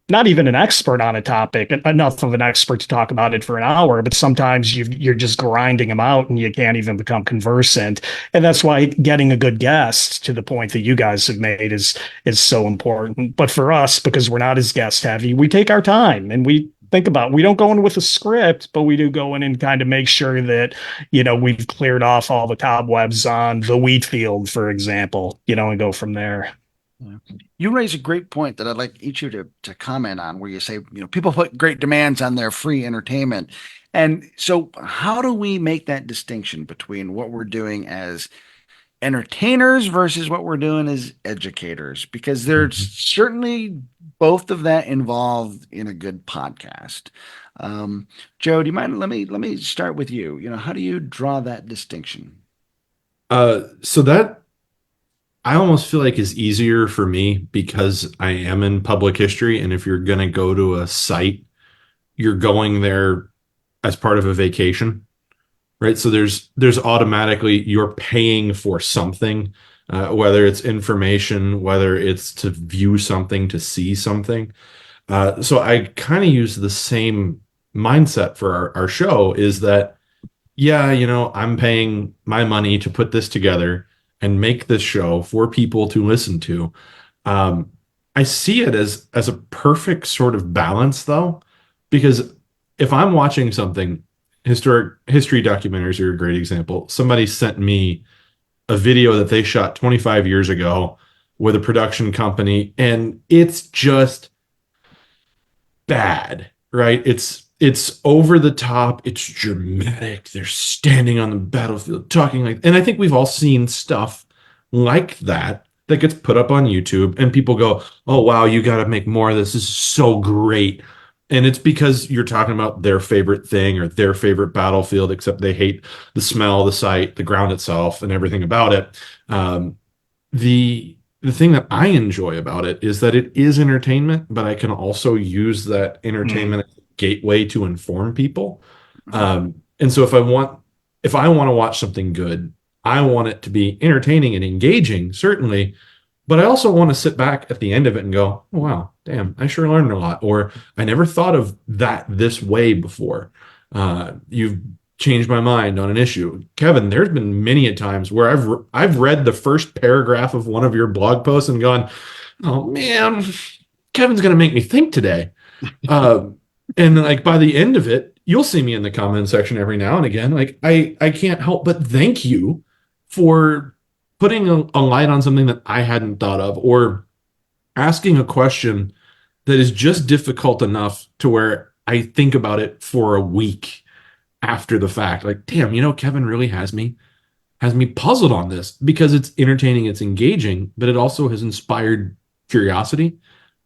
not even an expert on a topic, enough of an expert to talk about it for an hour, but sometimes you're just grinding them out and you can't even become conversant. And that's why getting a good guest, to the point that you guys have made, is so important. But for us, because we're not as guest heavy, we take our time and we think about, we don't go in with a script, but we do go in and kind of make sure that, we've cleared off all the cobwebs on the wheat field, for example, and go from there.
You raise a great point that I'd like each of you to comment on, where you say, people put great demands on their free entertainment. And so how do we make that distinction between what we're doing as entertainers versus what we're doing as educators? Because there's certainly both of that involved in a good podcast. Joe, do you mind? Let me start with you. How do you draw that distinction?
So that I almost feel like is easier for me because I am in public history. And if you're going to go to a site, you're going there as part of a vacation, right? So there's automatically, you're paying for something, whether it's information, whether it's to view something, to see something. So I kind of use the same mindset for our show, is that, yeah, I'm paying my money to put this together and make this show for people to listen to. I see it as a perfect sort of balance, though, because if I'm watching something, history documentaries are a great example. Somebody sent me a video that they shot 25 years ago with a production company, and it's just bad, right? It's over the top. It's dramatic. They're standing on the battlefield talking like, and I think we've all seen stuff like that gets put up on YouTube and people go, oh, wow, you got to make more of this. This is so great. And it's because you're talking about their favorite thing or their favorite battlefield, except they hate the smell, the sight, the ground itself, and everything about it. The thing that I enjoy about it is that it is entertainment, but I can also use that entertainment as a gateway to inform people. And so if I want to watch something good, I want it to be entertaining and engaging, certainly, but I also want to sit back at the end of it and go, oh, wow, damn, I sure learned a lot. Or I never thought of that this way before. You've changed my mind on an issue. Kevin, there's been many a times where I've read the first paragraph of one of your blog posts and gone, oh man, Kevin's going to make me think today. And like by the end of it, you'll see me in the comment section every now and again. Like I can't help but thank you for putting a light on something that I hadn't thought of, or asking a question that is just difficult enough to where I think about it for a week after the fact. Like, damn, Kevin really has me puzzled on this, because it's entertaining, it's engaging, but it also has inspired curiosity,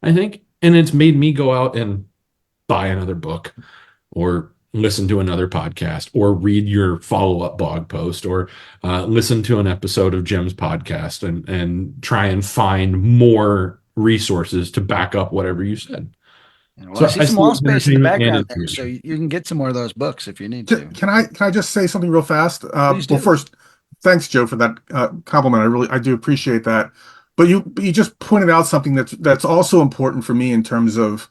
I think. And it's made me go out and buy another book, or listen to another podcast, or read your follow-up blog post, or listen to an episode of Jim's podcast, and try and find more resources to back up whatever you said.
Well, I see some wall space in the
entertainment
background
and
there, so
information.
you can get some more of those books if you need to.
Can I just say something real fast?
Please do.
Well, first, thanks, Joe, for that compliment. I do appreciate that. But you just pointed out something that's also important for me in terms of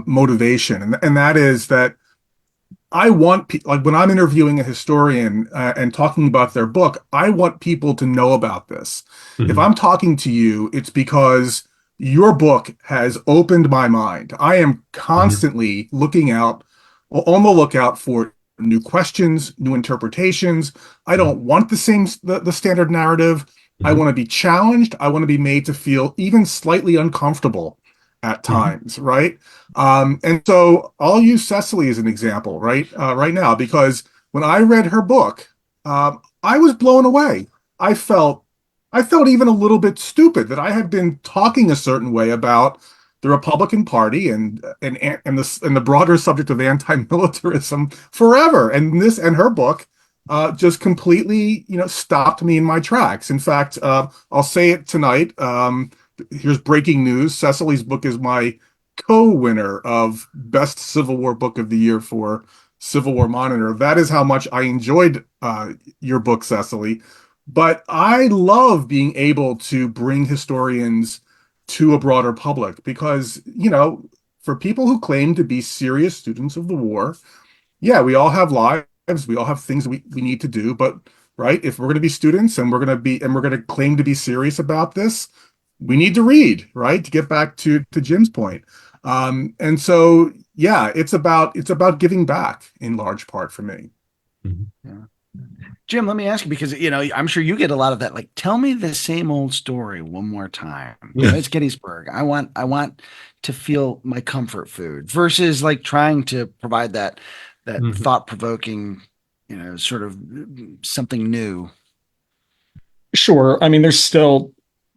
motivation, and that is that I want like when I'm interviewing a historian and talking about their book, I want people to know about this. If
Mhm.
I'm talking to you, it's because your book has opened my mind. I am constantly on the lookout for new questions, new interpretations. I don't want the standard narrative. I
Mhm.
want to be challenged. I want to be made to feel even slightly uncomfortable at
Mhm.
times, right? And so I'll use Cecily as an example, right now, because when I read her book, I was blown away. I felt even a little bit stupid that I had been talking a certain way about the Republican Party and the broader subject of anti-militarism forever, and her book just completely stopped me in my tracks. In fact, I'll say it tonight. Here's breaking news: Cecily's book is my co-winner of Best Civil War Book of the Year for Civil War Monitor. That is how much I enjoyed your book, Cecily. But I love being able to bring historians to a broader public because, for people who claim to be serious students of the war, yeah, we all have lives, we all have things that we need to do, but right, if we're going to be students and we're going to claim to be serious about this, we need to read, right? To get back to Jim's point. And so, yeah, it's about giving back in large part for me.
Mhm.
Yeah. Jim, let me ask you, because I'm sure you get a lot of that. Like, tell me the same old story one more time. It's Gettysburg. I want to feel my comfort food, versus like trying to provide that
Mhm.
thought provoking, sort of something new.
Sure. I mean,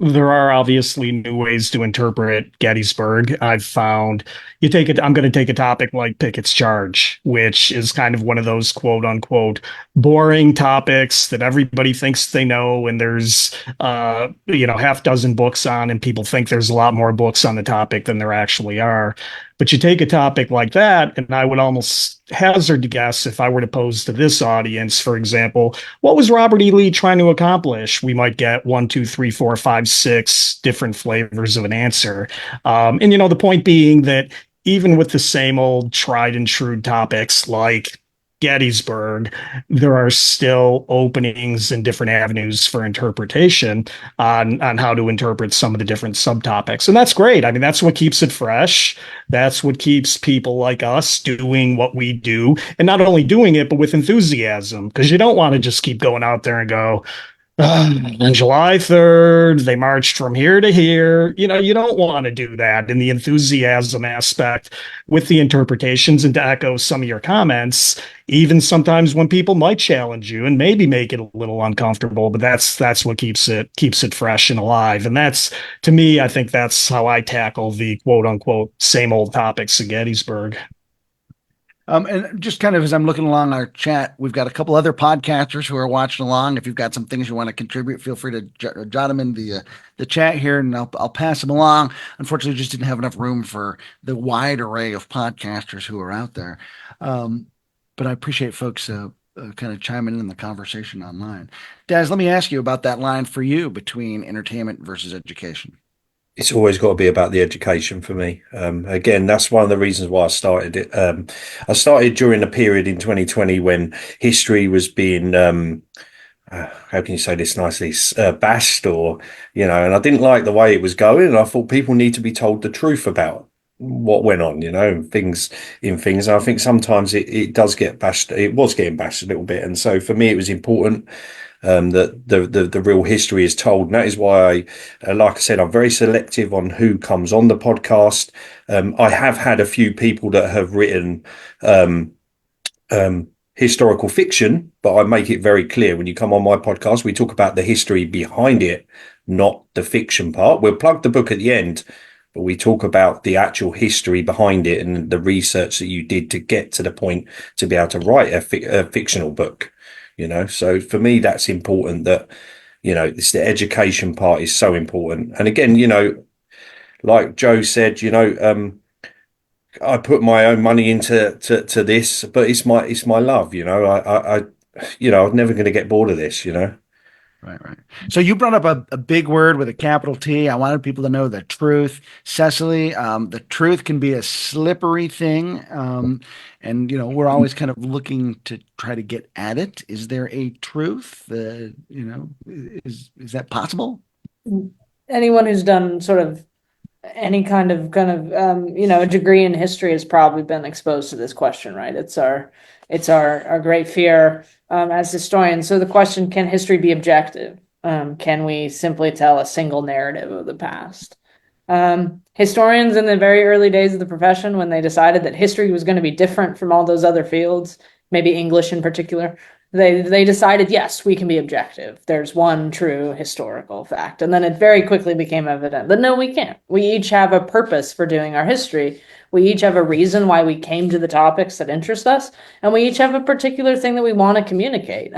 there are obviously new ways to interpret Gettysburg. I've found I'm going to take a topic like Pickett's Charge, which is kind of one of those quote unquote boring topics that everybody thinks they know. And there's, half dozen books on, and people think there's a lot more books on the topic than there actually are. But you take a topic like that, and I would almost hazard to guess, if I were to pose to this audience, for example, what was Robert E. Lee trying to accomplish? We might get 1, 2, 3, 4, 5, 6 different flavors of an answer. And the point being that even with the same old tried and true topics like Gettysburg, there are still openings and different avenues for interpretation on how to interpret some of the different subtopics. And that's great. I mean, that's what keeps it fresh. That's what keeps people like us doing what we do, and not only doing it, but with enthusiasm, because you don't want to just keep going out there and go, on July 3rd, they marched from here to here. You don't want to do that. In the enthusiasm aspect with the interpretations, and to echo some of your comments, even sometimes when people might challenge you and maybe make it a little uncomfortable, but that's what keeps it fresh and alive. And that's, to me, I think that's how I tackle the quote unquote same old topics of Gettysburg.
And just kind of as I'm looking along our chat, we've got a couple other podcasters who are watching along. If you've got some things you want to contribute, feel free to jot them in the chat here, and I'll pass them along. Unfortunately, just didn't have enough room for the wide array of podcasters who are out there. But I appreciate folks kind of chiming in the conversation online. Daz, let me ask you about that line for you between entertainment versus education.
It's always got to be about the education for me. Again, that's one of the reasons why I started it. I started during a period in 2020 when history was being, how can you say this nicely, bashed, and I didn't like the way it was going. And I thought people need to be told the truth about what went on, things. And I think sometimes it does get bashed. It was getting bashed a little bit. And so for me, it was important that the real history is told. And that is why like I said, I'm very selective on who comes on the podcast. I have had a few people that have written historical fiction, but I make it very clear when you come on my podcast, we talk about the history behind it, not the fiction part. We'll plug the book at the end, but we talk about the actual history behind it and the research that you did to get to the point to be able to write a fictional book, So for me, that's important that, it's the education part is so important. And again, like Joe said, I put my own money into this, but it's my love, I'm never going to get bored of this,
Right. So you brought up a big word with a capital T. I wanted people to know the truth. Cecily, the truth can be a slippery thing. And, we're always kind of looking to try to get at it. Is there a truth? Is that possible?
Anyone who's done sort of any kind of a degree in history has probably been exposed to this question, right? It's our great fear as historians. So the question, can history be objective? Can we simply tell a single narrative of the past? Historians in the very early days of the profession, when they decided that history was going to be different from all those other fields, maybe English in particular, they decided, yes, we can be objective. There's one true historical fact. And then it very quickly became evident that no, we can't. We each have a purpose for doing our history. We each have a reason why we came to the topics that interest us, and we each have a particular thing that we want to communicate.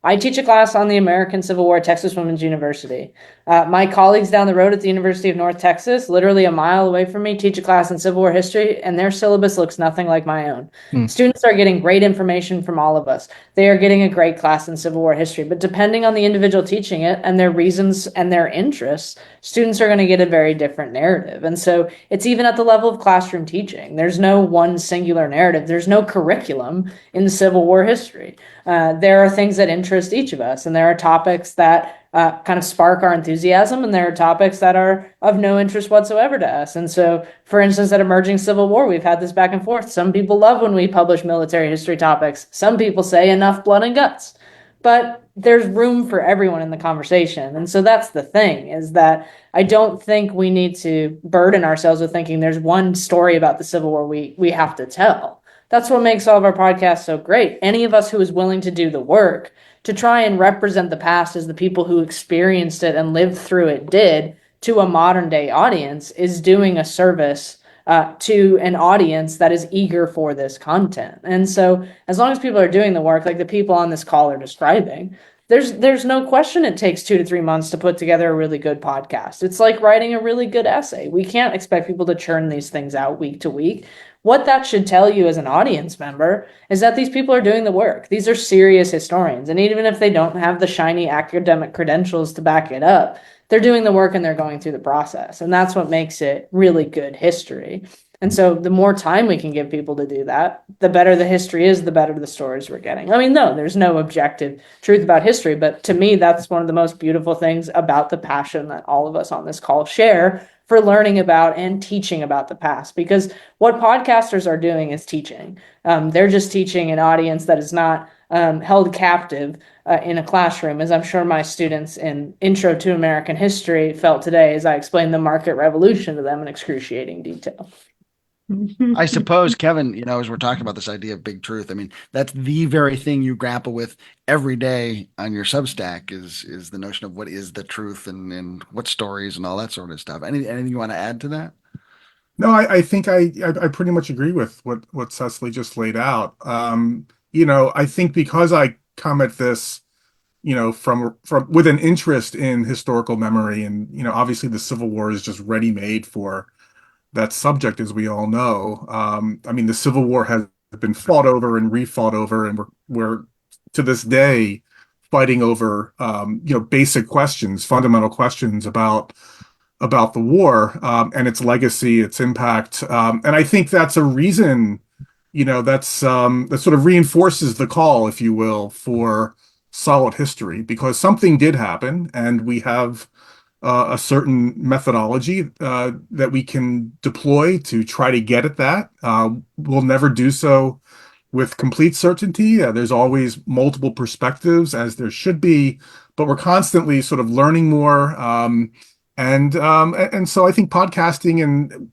I teach a class on the American Civil War at Texas Women's University. My colleagues down the road at the University of North Texas, literally a mile away from me, teach a class in Civil War history, and their syllabus looks nothing like my own. Students are getting great information from all of us. They are getting a great class in Civil War history, but depending on the individual teaching it and their reasons and their interests, students are going to get a very different narrative. And so it's even at the level of classroom teaching. There's no one singular narrative. There's no curriculum in Civil War history. There are things that interest each of us, and there are topics that kind of spark our enthusiasm, and there are topics that are of no interest whatsoever to us. And so, for instance, at Emerging Civil War, we've had this back and forth. Some people love when we publish military history topics. Some people say enough blood and guts. But there's room for everyone in the conversation. And so that's the thing, is that I don't think we need to burden ourselves with thinking there's one story about the Civil War we have to tell. That's what makes all of our podcasts so great. Any of us who is willing to do the work to try and represent the past as the people who experienced it and lived through it did to a modern day audience is doing a service to an audience that is eager for this content. And so as long as people are doing the work, like the people on this call are describing, there's no question it takes 2 to 3 months to put together a really good podcast. It's like writing a really good essay. We can't expect people to churn these things out week to week. What that should tell you as an audience member is that these people are doing the work. These are serious historians. And even if they don't have the shiny academic credentials to back it up, they're doing the work and they're going through the process. And that's what makes it really good history. And so the more time we can give people to do that, the better the history is, the better the stories we're getting. I mean, no, there's no objective truth about history, but to me, that's one of the most beautiful things about the passion that all of us on this call share for learning about and teaching about the past. Because what podcasters are doing is teaching. They're just teaching an audience that is not held captive in a classroom, as I'm sure my students in Intro to American History felt today as I explained the market revolution to them in excruciating detail.
I suppose, Kevin, as we're talking about this idea of big truth, I mean, that's the very thing you grapple with every day on your Substack is the notion of what is the truth and what stories and all that sort of stuff. Anything you want to add to that?
No, I think I pretty much agree with what Cecily just laid out. I think because I come at this, from with an interest in historical memory, and obviously the Civil War is just ready-made for that subject, as we all know. I mean, the Civil War has been fought over and refought over, and we're to this day fighting over basic questions, fundamental questions about the war and its legacy, its impact. And I think that's a reason, that sort of reinforces the call, if you will, for solid history, because something did happen, and we have a certain methodology that we can deploy to try to get at that. We'll never do so with complete certainty. There's always multiple perspectives, as there should be, but we're constantly sort of learning more. And so I think podcasting and,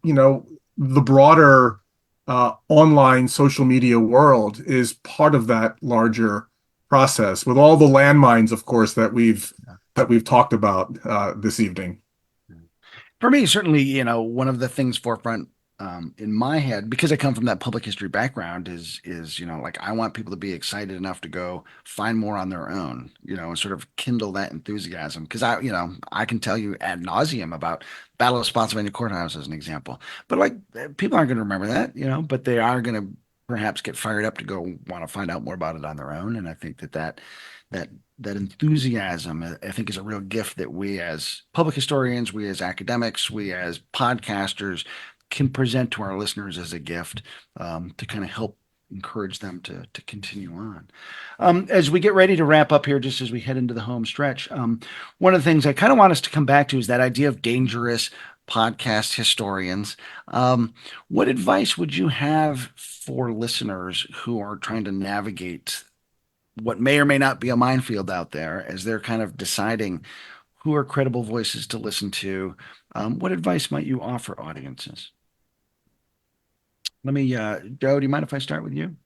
the broader online social media world is part of that larger process, with all the landmines, of course, that we've talked about this evening.
For me, certainly, one of the things forefront in my head, because I come from that public history background, is like I want people to be excited enough to go find more on their own, and sort of kindle that enthusiasm. Because I can tell you ad nauseum about Battle of Spotsylvania Courthouse as an example, but like people aren't going to remember that, but they are going to perhaps get fired up to go want to find out more about it on their own. And I think that enthusiasm, I think, is a real gift that we as public historians, we as academics, we as podcasters can present to our listeners as a gift, to kind of help encourage them to continue on. As we get ready to wrap up here, just as we head into the home stretch, one of the things I kind of want us to come back to is that idea of dangerous podcast historians. What advice would you have for listeners who are trying to navigate what may or may not be a minefield out there as they're kind of deciding who are credible voices to listen to? What advice might you offer audiences? Let me, Joe, do you mind if I start with you?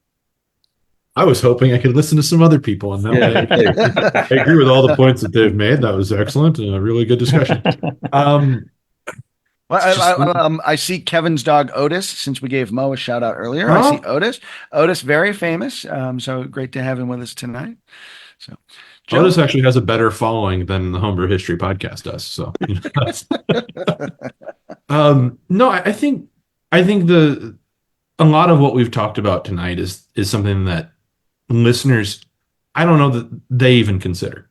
I was hoping I could listen to some other people, and I agree with all the points that they've made. That was excellent and a really good discussion.
Well, I see Kevin's dog Otis, since we gave Mo a shout out earlier. I see Otis. Otis, very famous. So great to have him with us tonight. So Joe?
Otis actually has a better following than the Homebrew History podcast does. So, no, I think a lot of what we've talked about tonight is something that listeners, I don't know that they even consider,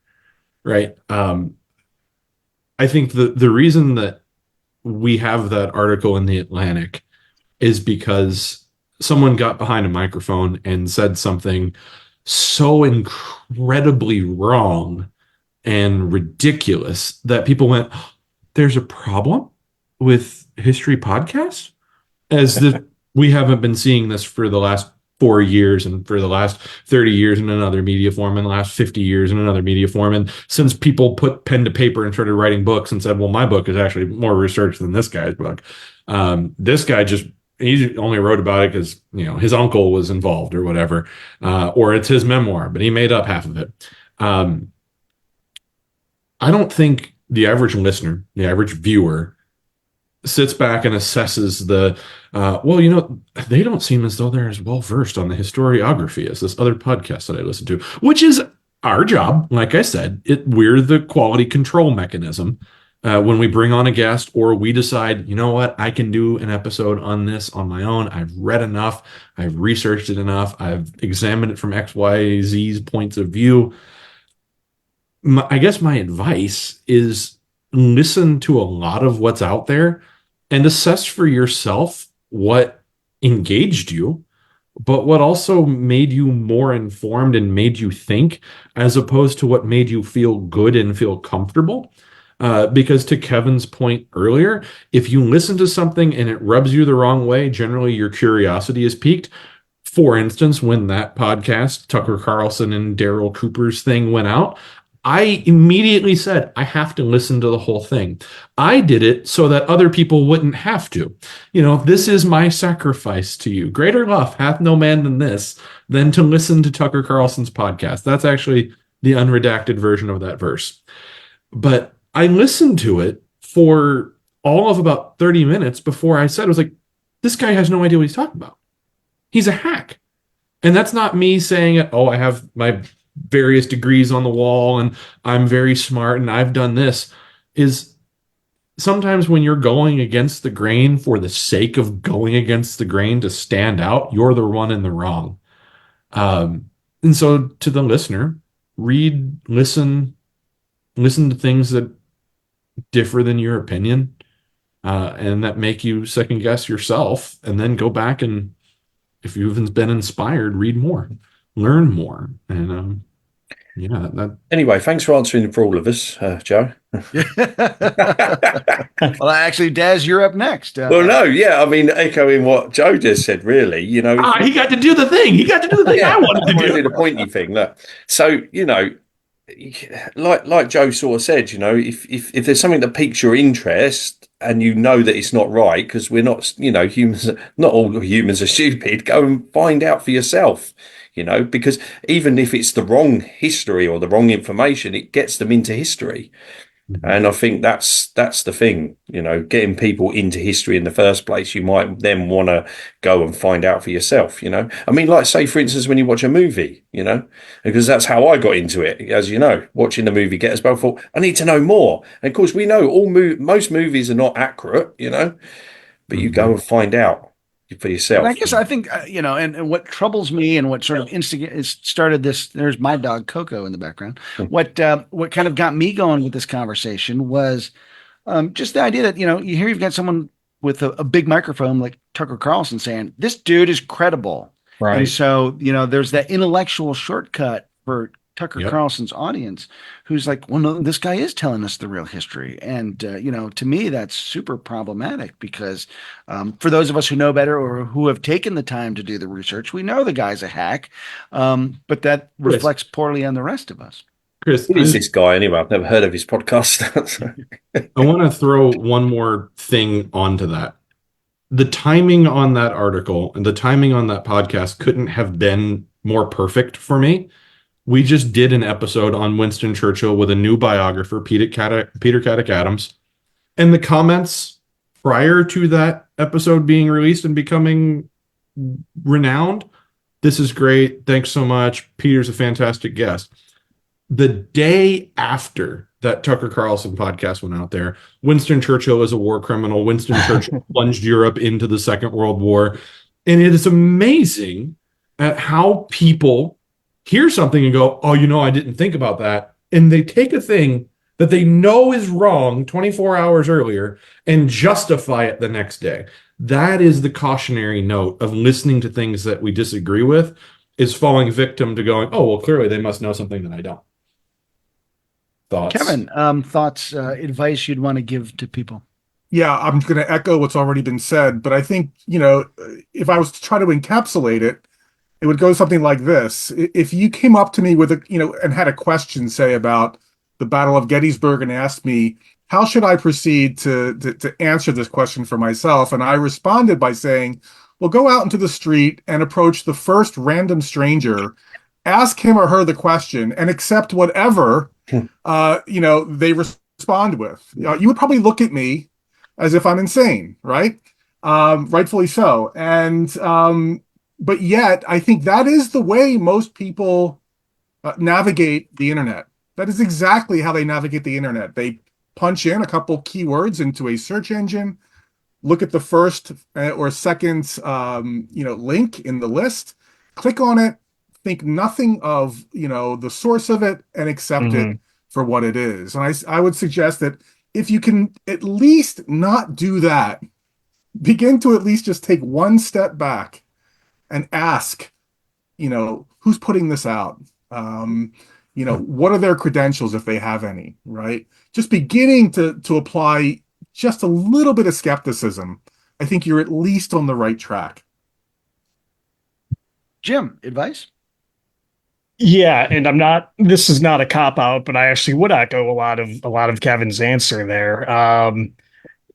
right? I think the reason that we have that article in the Atlantic is because someone got behind a microphone and said something so incredibly wrong and ridiculous that people went, there's a problem with history podcasts? We haven't been seeing this for the last 4 years, and for the last 30 years in another media form, and the last 50 years in another media form. And since people put pen to paper and started writing books and said, well, my book is actually more research than this guy's book. This guy he only wrote about it because, his uncle was involved or whatever, or it's his memoir, but he made up half of it. I don't think the average listener, the average viewer, sits back and assesses they don't seem as though they're as well versed on the historiography as this other podcast that I listen to, which is our job. Like I said, we're the quality control mechanism. When we bring on a guest, or we decide, I can do an episode on this on my own. I've read enough. I've researched it enough. I've examined it from X, Y, Z's points of view. I guess my advice is listen to a lot of what's out there and assess for yourself what engaged you, but what also made you more informed and made you think, as opposed to what made you feel good and feel comfortable. Because to Kevin's point earlier, if you listen to something and it rubs you the wrong way, generally your curiosity is piqued. For instance, when that podcast, Tucker Carlson and Daryl Cooper's thing, went out, I immediately said, I have to listen to the whole thing. I did it so that other people wouldn't have to. This is my sacrifice to you. Greater love hath no man than to listen to Tucker Carlson's podcast. That's actually the unredacted version of that verse. But I listened to it for all of about 30 minutes before I said, I was like, this guy has no idea what he's talking about. He's a hack. And that's not me saying, I have my various degrees on the wall and I'm very smart and I've done this. Is sometimes when you're going against the grain for the sake of going against the grain to stand out, you're the one in the wrong. And so to the listener, read, listen to things that differ than your opinion, and that make you second guess yourself, and then go back and, if you've been inspired, read more, learn more. And Yeah, that,
Anyway, thanks for answering for all of us, Joe.
Well, actually, Daz, you're up next.
Well, no, yeah, I mean, echoing what Joe just said, really, you know,
he got to do the thing. He got to do the thing
yeah,
I wanted
I want
to
to
do.
do the pointy thing. Look, so you know, like Joe sort of said, you know, if there's something that piques your interest and you know that it's not right, because we're not, you know, humans, not all humans are stupid. Go and find out for yourself, you know, because even if it's the wrong history or the wrong information, it gets them into history. And I think that's the thing, you know, getting people into history in the first place. You might then want to go and find out for yourself, you know. I mean, like say for instance, when you watch a movie, you know, because that's how I got into it. As you know, watching the movie Get Us Both, thought I need to know more. And of course, we know most movies are not accurate, you know, but you go and find out for yourself.
And I guess I think, and what troubles me and what sort of started this, there's my dog Coco in the background. What kind of got me going with this conversation was just the idea that, you've got someone with a big microphone like Tucker Carlson saying, this dude is credible.
Right.
And so, there's that intellectual shortcut for Tucker Carlson's audience who's like, well, no, this guy is telling us the real history. And, to me, that's super problematic because for those of us who know better or who have taken the time to do the research, we know the guy's a hack, but that reflects poorly on the rest of us.
Chris,
who is this guy anyway? I've never heard of his podcast.
I want to throw one more thing onto that. The timing on that article and the timing on that podcast couldn't have been more perfect for me. We just did an episode on Winston Churchill with a new biographer, Peter Caddick Adams. And the comments prior to that episode being released and becoming renowned, this is great. Thanks so much. Peter's a fantastic guest. The day after that Tucker Carlson podcast went out there, Winston Churchill is a war criminal. Winston Churchill plunged Europe into the Second World War. And it is amazing at how people hear something and go, oh, I didn't think about that. And they take a thing that they know is wrong 24 hours earlier and justify it the next day. That is the cautionary note of listening to things that we disagree with, is falling victim to going, oh, well, clearly they must know something that I don't. Thoughts?
Kevin, thoughts, advice you'd want to give to people?
Yeah, I'm going to echo what's already been said, but I think, if I was to try to encapsulate it, it would go something like this. If you came up to me with and had a question, say, about the Battle of Gettysburg and asked me, how should I proceed to answer this question for myself? And I responded by saying, well, go out into the street and approach the first random stranger, ask him or her the question, and accept whatever, they respond with. You would probably look at me as if I'm insane, right? Rightfully so. And, but yet, I think that is the way most people navigate the internet. That is exactly how they navigate the internet. They punch in a couple keywords into a search engine, look at the first or second, link in the list, click on it, think nothing of, the source of it, and accept it for what it is. And I would suggest that if you can at least not do that, begin to at least just take one step back and ask, who's putting this out? What are their credentials if they have any, right? Just beginning to apply just a little bit of skepticism. I think you're at least on the right track.
Jim, advice?
Yeah, and this is not a cop out, but I actually would echo a lot of Kevin's answer there.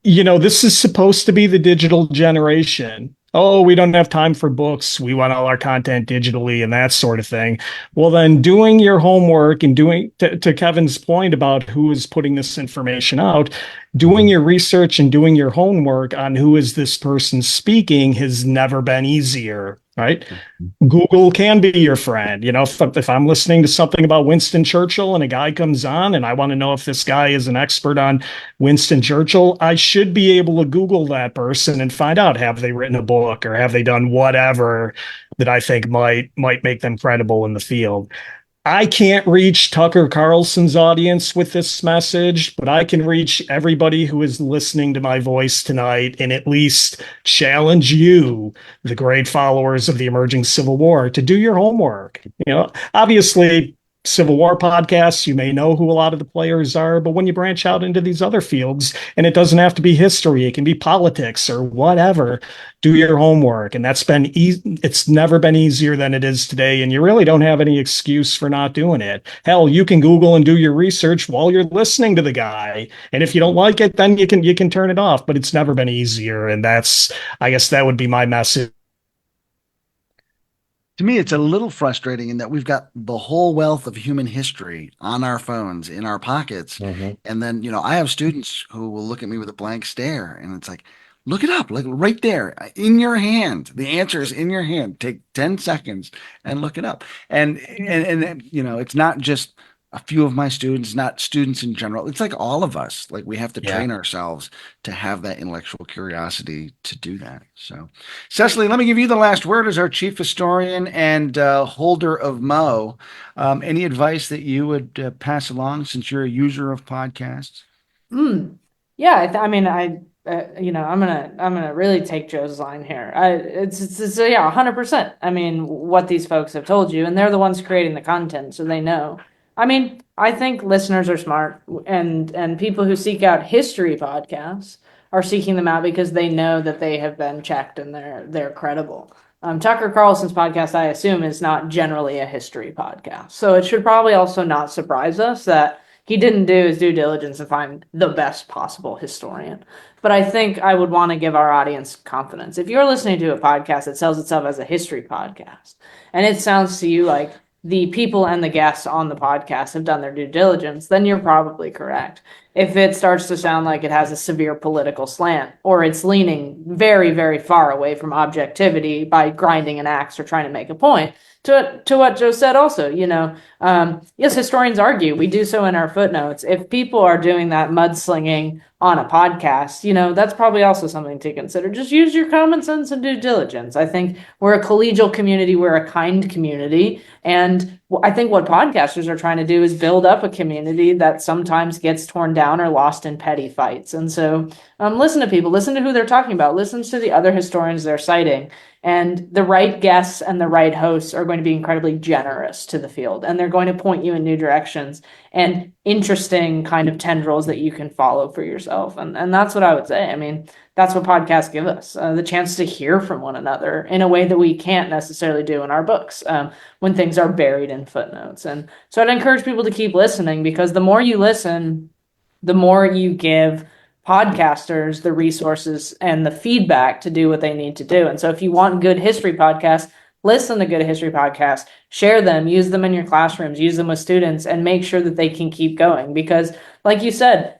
This is supposed to be the digital generation. Oh, we don't have time for books. We want all our content digitally and that sort of thing. Well, then doing your homework and doing, to Kevin's point about who is putting this information out, doing your research and doing your homework on who is this person speaking has never been easier, right? Google can be your friend. If I'm listening to something about Winston Churchill and a guy comes on and I want to know if this guy is an expert on Winston Churchill, I should be able to Google that person and find out, have they written a book or have they done whatever that I think might make them credible in the field. I can't reach Tucker Carlson's audience with this message, but I can reach everybody who is listening to my voice tonight and at least challenge you, the great followers of the emerging Civil War, to do your homework. Obviously, Civil War podcasts, you may know who a lot of the players are, but when you branch out into these other fields, and it doesn't have to be history, it can be politics or whatever, do your homework. And that's been easy. It's never been easier than it is today. And you really don't have any excuse for not doing it. Hell, you can Google and do your research while you're listening to the guy. And if you don't like it, then you can turn it off, but it's never been easier. And I guess that would be my message.
To me, it's a little frustrating in that we've got the whole wealth of human history on our phones, in our pockets.
Mhm.
And then, I have students who will look at me with a blank stare, and it's like, look it up, like right there in your hand. The answer is in your hand. Take 10 seconds and look it up. And it's not just a few of my students, not students in general. It's like all of us. Like we have to train ourselves to have that intellectual curiosity to do that. So, Cecily, let me give you the last word as our chief historian and holder of Mo. Any advice that you would pass along since you're a user of podcasts?
Yeah, I'm gonna really take Joe's line here. It's yeah, 100%. I mean, what these folks have told you, and they're the ones creating the content, so they know. I mean, I think listeners are smart, and people who seek out history podcasts are seeking them out because they know that they have been checked and they're credible. Tucker Carlson's podcast, I assume, is not generally a history podcast, so it should probably also not surprise us that he didn't do his due diligence and find the best possible historian. But I think I would want to give our audience confidence. If you're listening to a podcast that sells itself as a history podcast, and it sounds to you like the people and the guests on the podcast have done their due diligence, then you're probably correct. If it starts to sound like it has a severe political slant, or it's leaning very, very far away from objectivity by grinding an axe or trying to make a point, to what Joe said also, yes, historians argue. We do so in our footnotes. If people are doing that mudslinging on a podcast, that's probably also something to consider. Just use your common sense and due diligence. I think we're a collegial community. We're a kind community. And I think what podcasters are trying to do is build up a community that sometimes gets torn down or lost in petty fights. And so listen to people, listen to who they're talking about, listen to the other historians they're citing. And the right guests and the right hosts are going to be incredibly generous to the field. And they're going to point you in new directions and interesting kind of tendrils that you can follow for yourself. And that's what I would say. I mean, that's what podcasts give us, the chance to hear from one another in a way that we can't necessarily do in our books when things are buried in footnotes. And so I'd encourage people to keep listening, because the more you listen, the more you give podcasters the resources and the feedback to do what they need to do. And so if you want good history podcasts, listen to good history podcasts, share them, use them in your classrooms, use them with students, and make sure that they can keep going. Because like you said,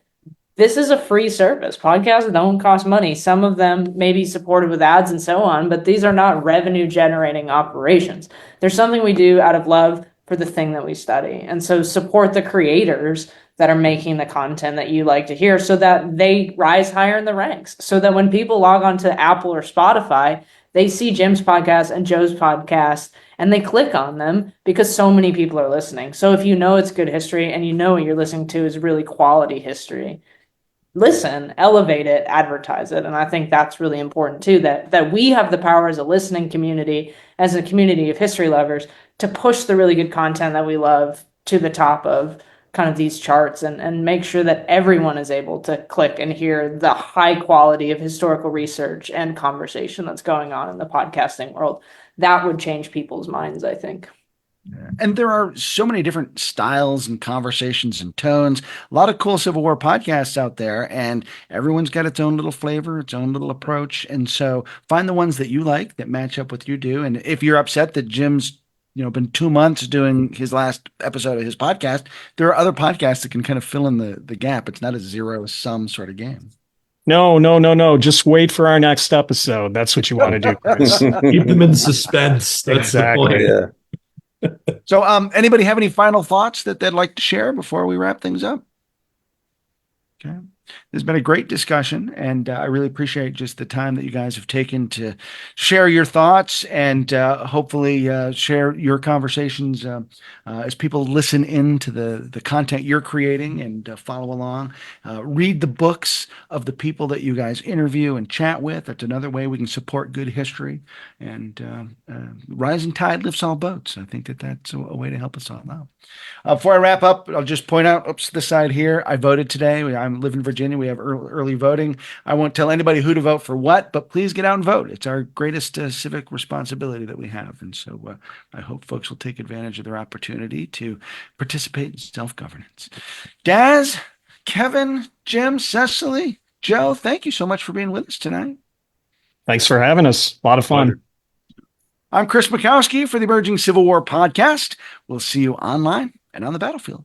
this is a free service. Podcasts don't cost money. Some of them may be supported with ads and so on, but these are not revenue generating operations. There's something we do out of love for the thing that we study. And so support the creators that are making the content that you like to hear so that they rise higher in the ranks. So that when people log on to Apple or Spotify, they see Jim's podcast and Joe's podcast and they click on them because so many people are listening. So if you know it's good history and you know what you're listening to is really quality history, listen, elevate it, advertise it. And I think that's really important too, that we have the power as a listening community, as a community of history lovers, to push the really good content that we love to the top of kind of these charts and make sure that everyone is able to click and hear the high quality of historical research and conversation that's going on in the podcasting world. That would change people's minds, I think.
And there are so many different styles and conversations and tones. A lot of cool Civil War podcasts out there, and everyone's got its own little flavor, its own little approach. And so find the ones that you like that match up with you do. And if you're upset that Jim's been 2 months doing his last episode of his podcast, there are other podcasts that can kind of fill in the gap. It's not a zero-sum sort of game.
No. Just wait for our next episode. That's what you want to do, Chris.
Keep them in suspense. That's
Exactly.
the point.
Yeah.
So anybody have any final thoughts that they'd like to share before we wrap things up? Okay. This has been a great discussion, and I really appreciate just the time that you guys have taken to share your thoughts and hopefully share your conversations as people listen in to the content you're creating and follow along. Read the books of the people that you guys interview and chat with. That's another way we can support good history. And rising tide lifts all boats. I think that's a way to help us all out. Before I wrap up, I'll just point out, oops, this side here, I voted today. I live in Virginia. We have early voting. I won't tell anybody who to vote for what, but please get out and vote. It's our greatest civic responsibility that we have. And so I hope folks will take advantage of their opportunity to participate in self-governance. Daz, Kevin, Jim, Cecily, Joe, thank you so much for being with us tonight.
Thanks for having us. A lot of fun.
I'm Chris Mikowski for the Emerging Civil War podcast. We'll see you online and on the battlefield.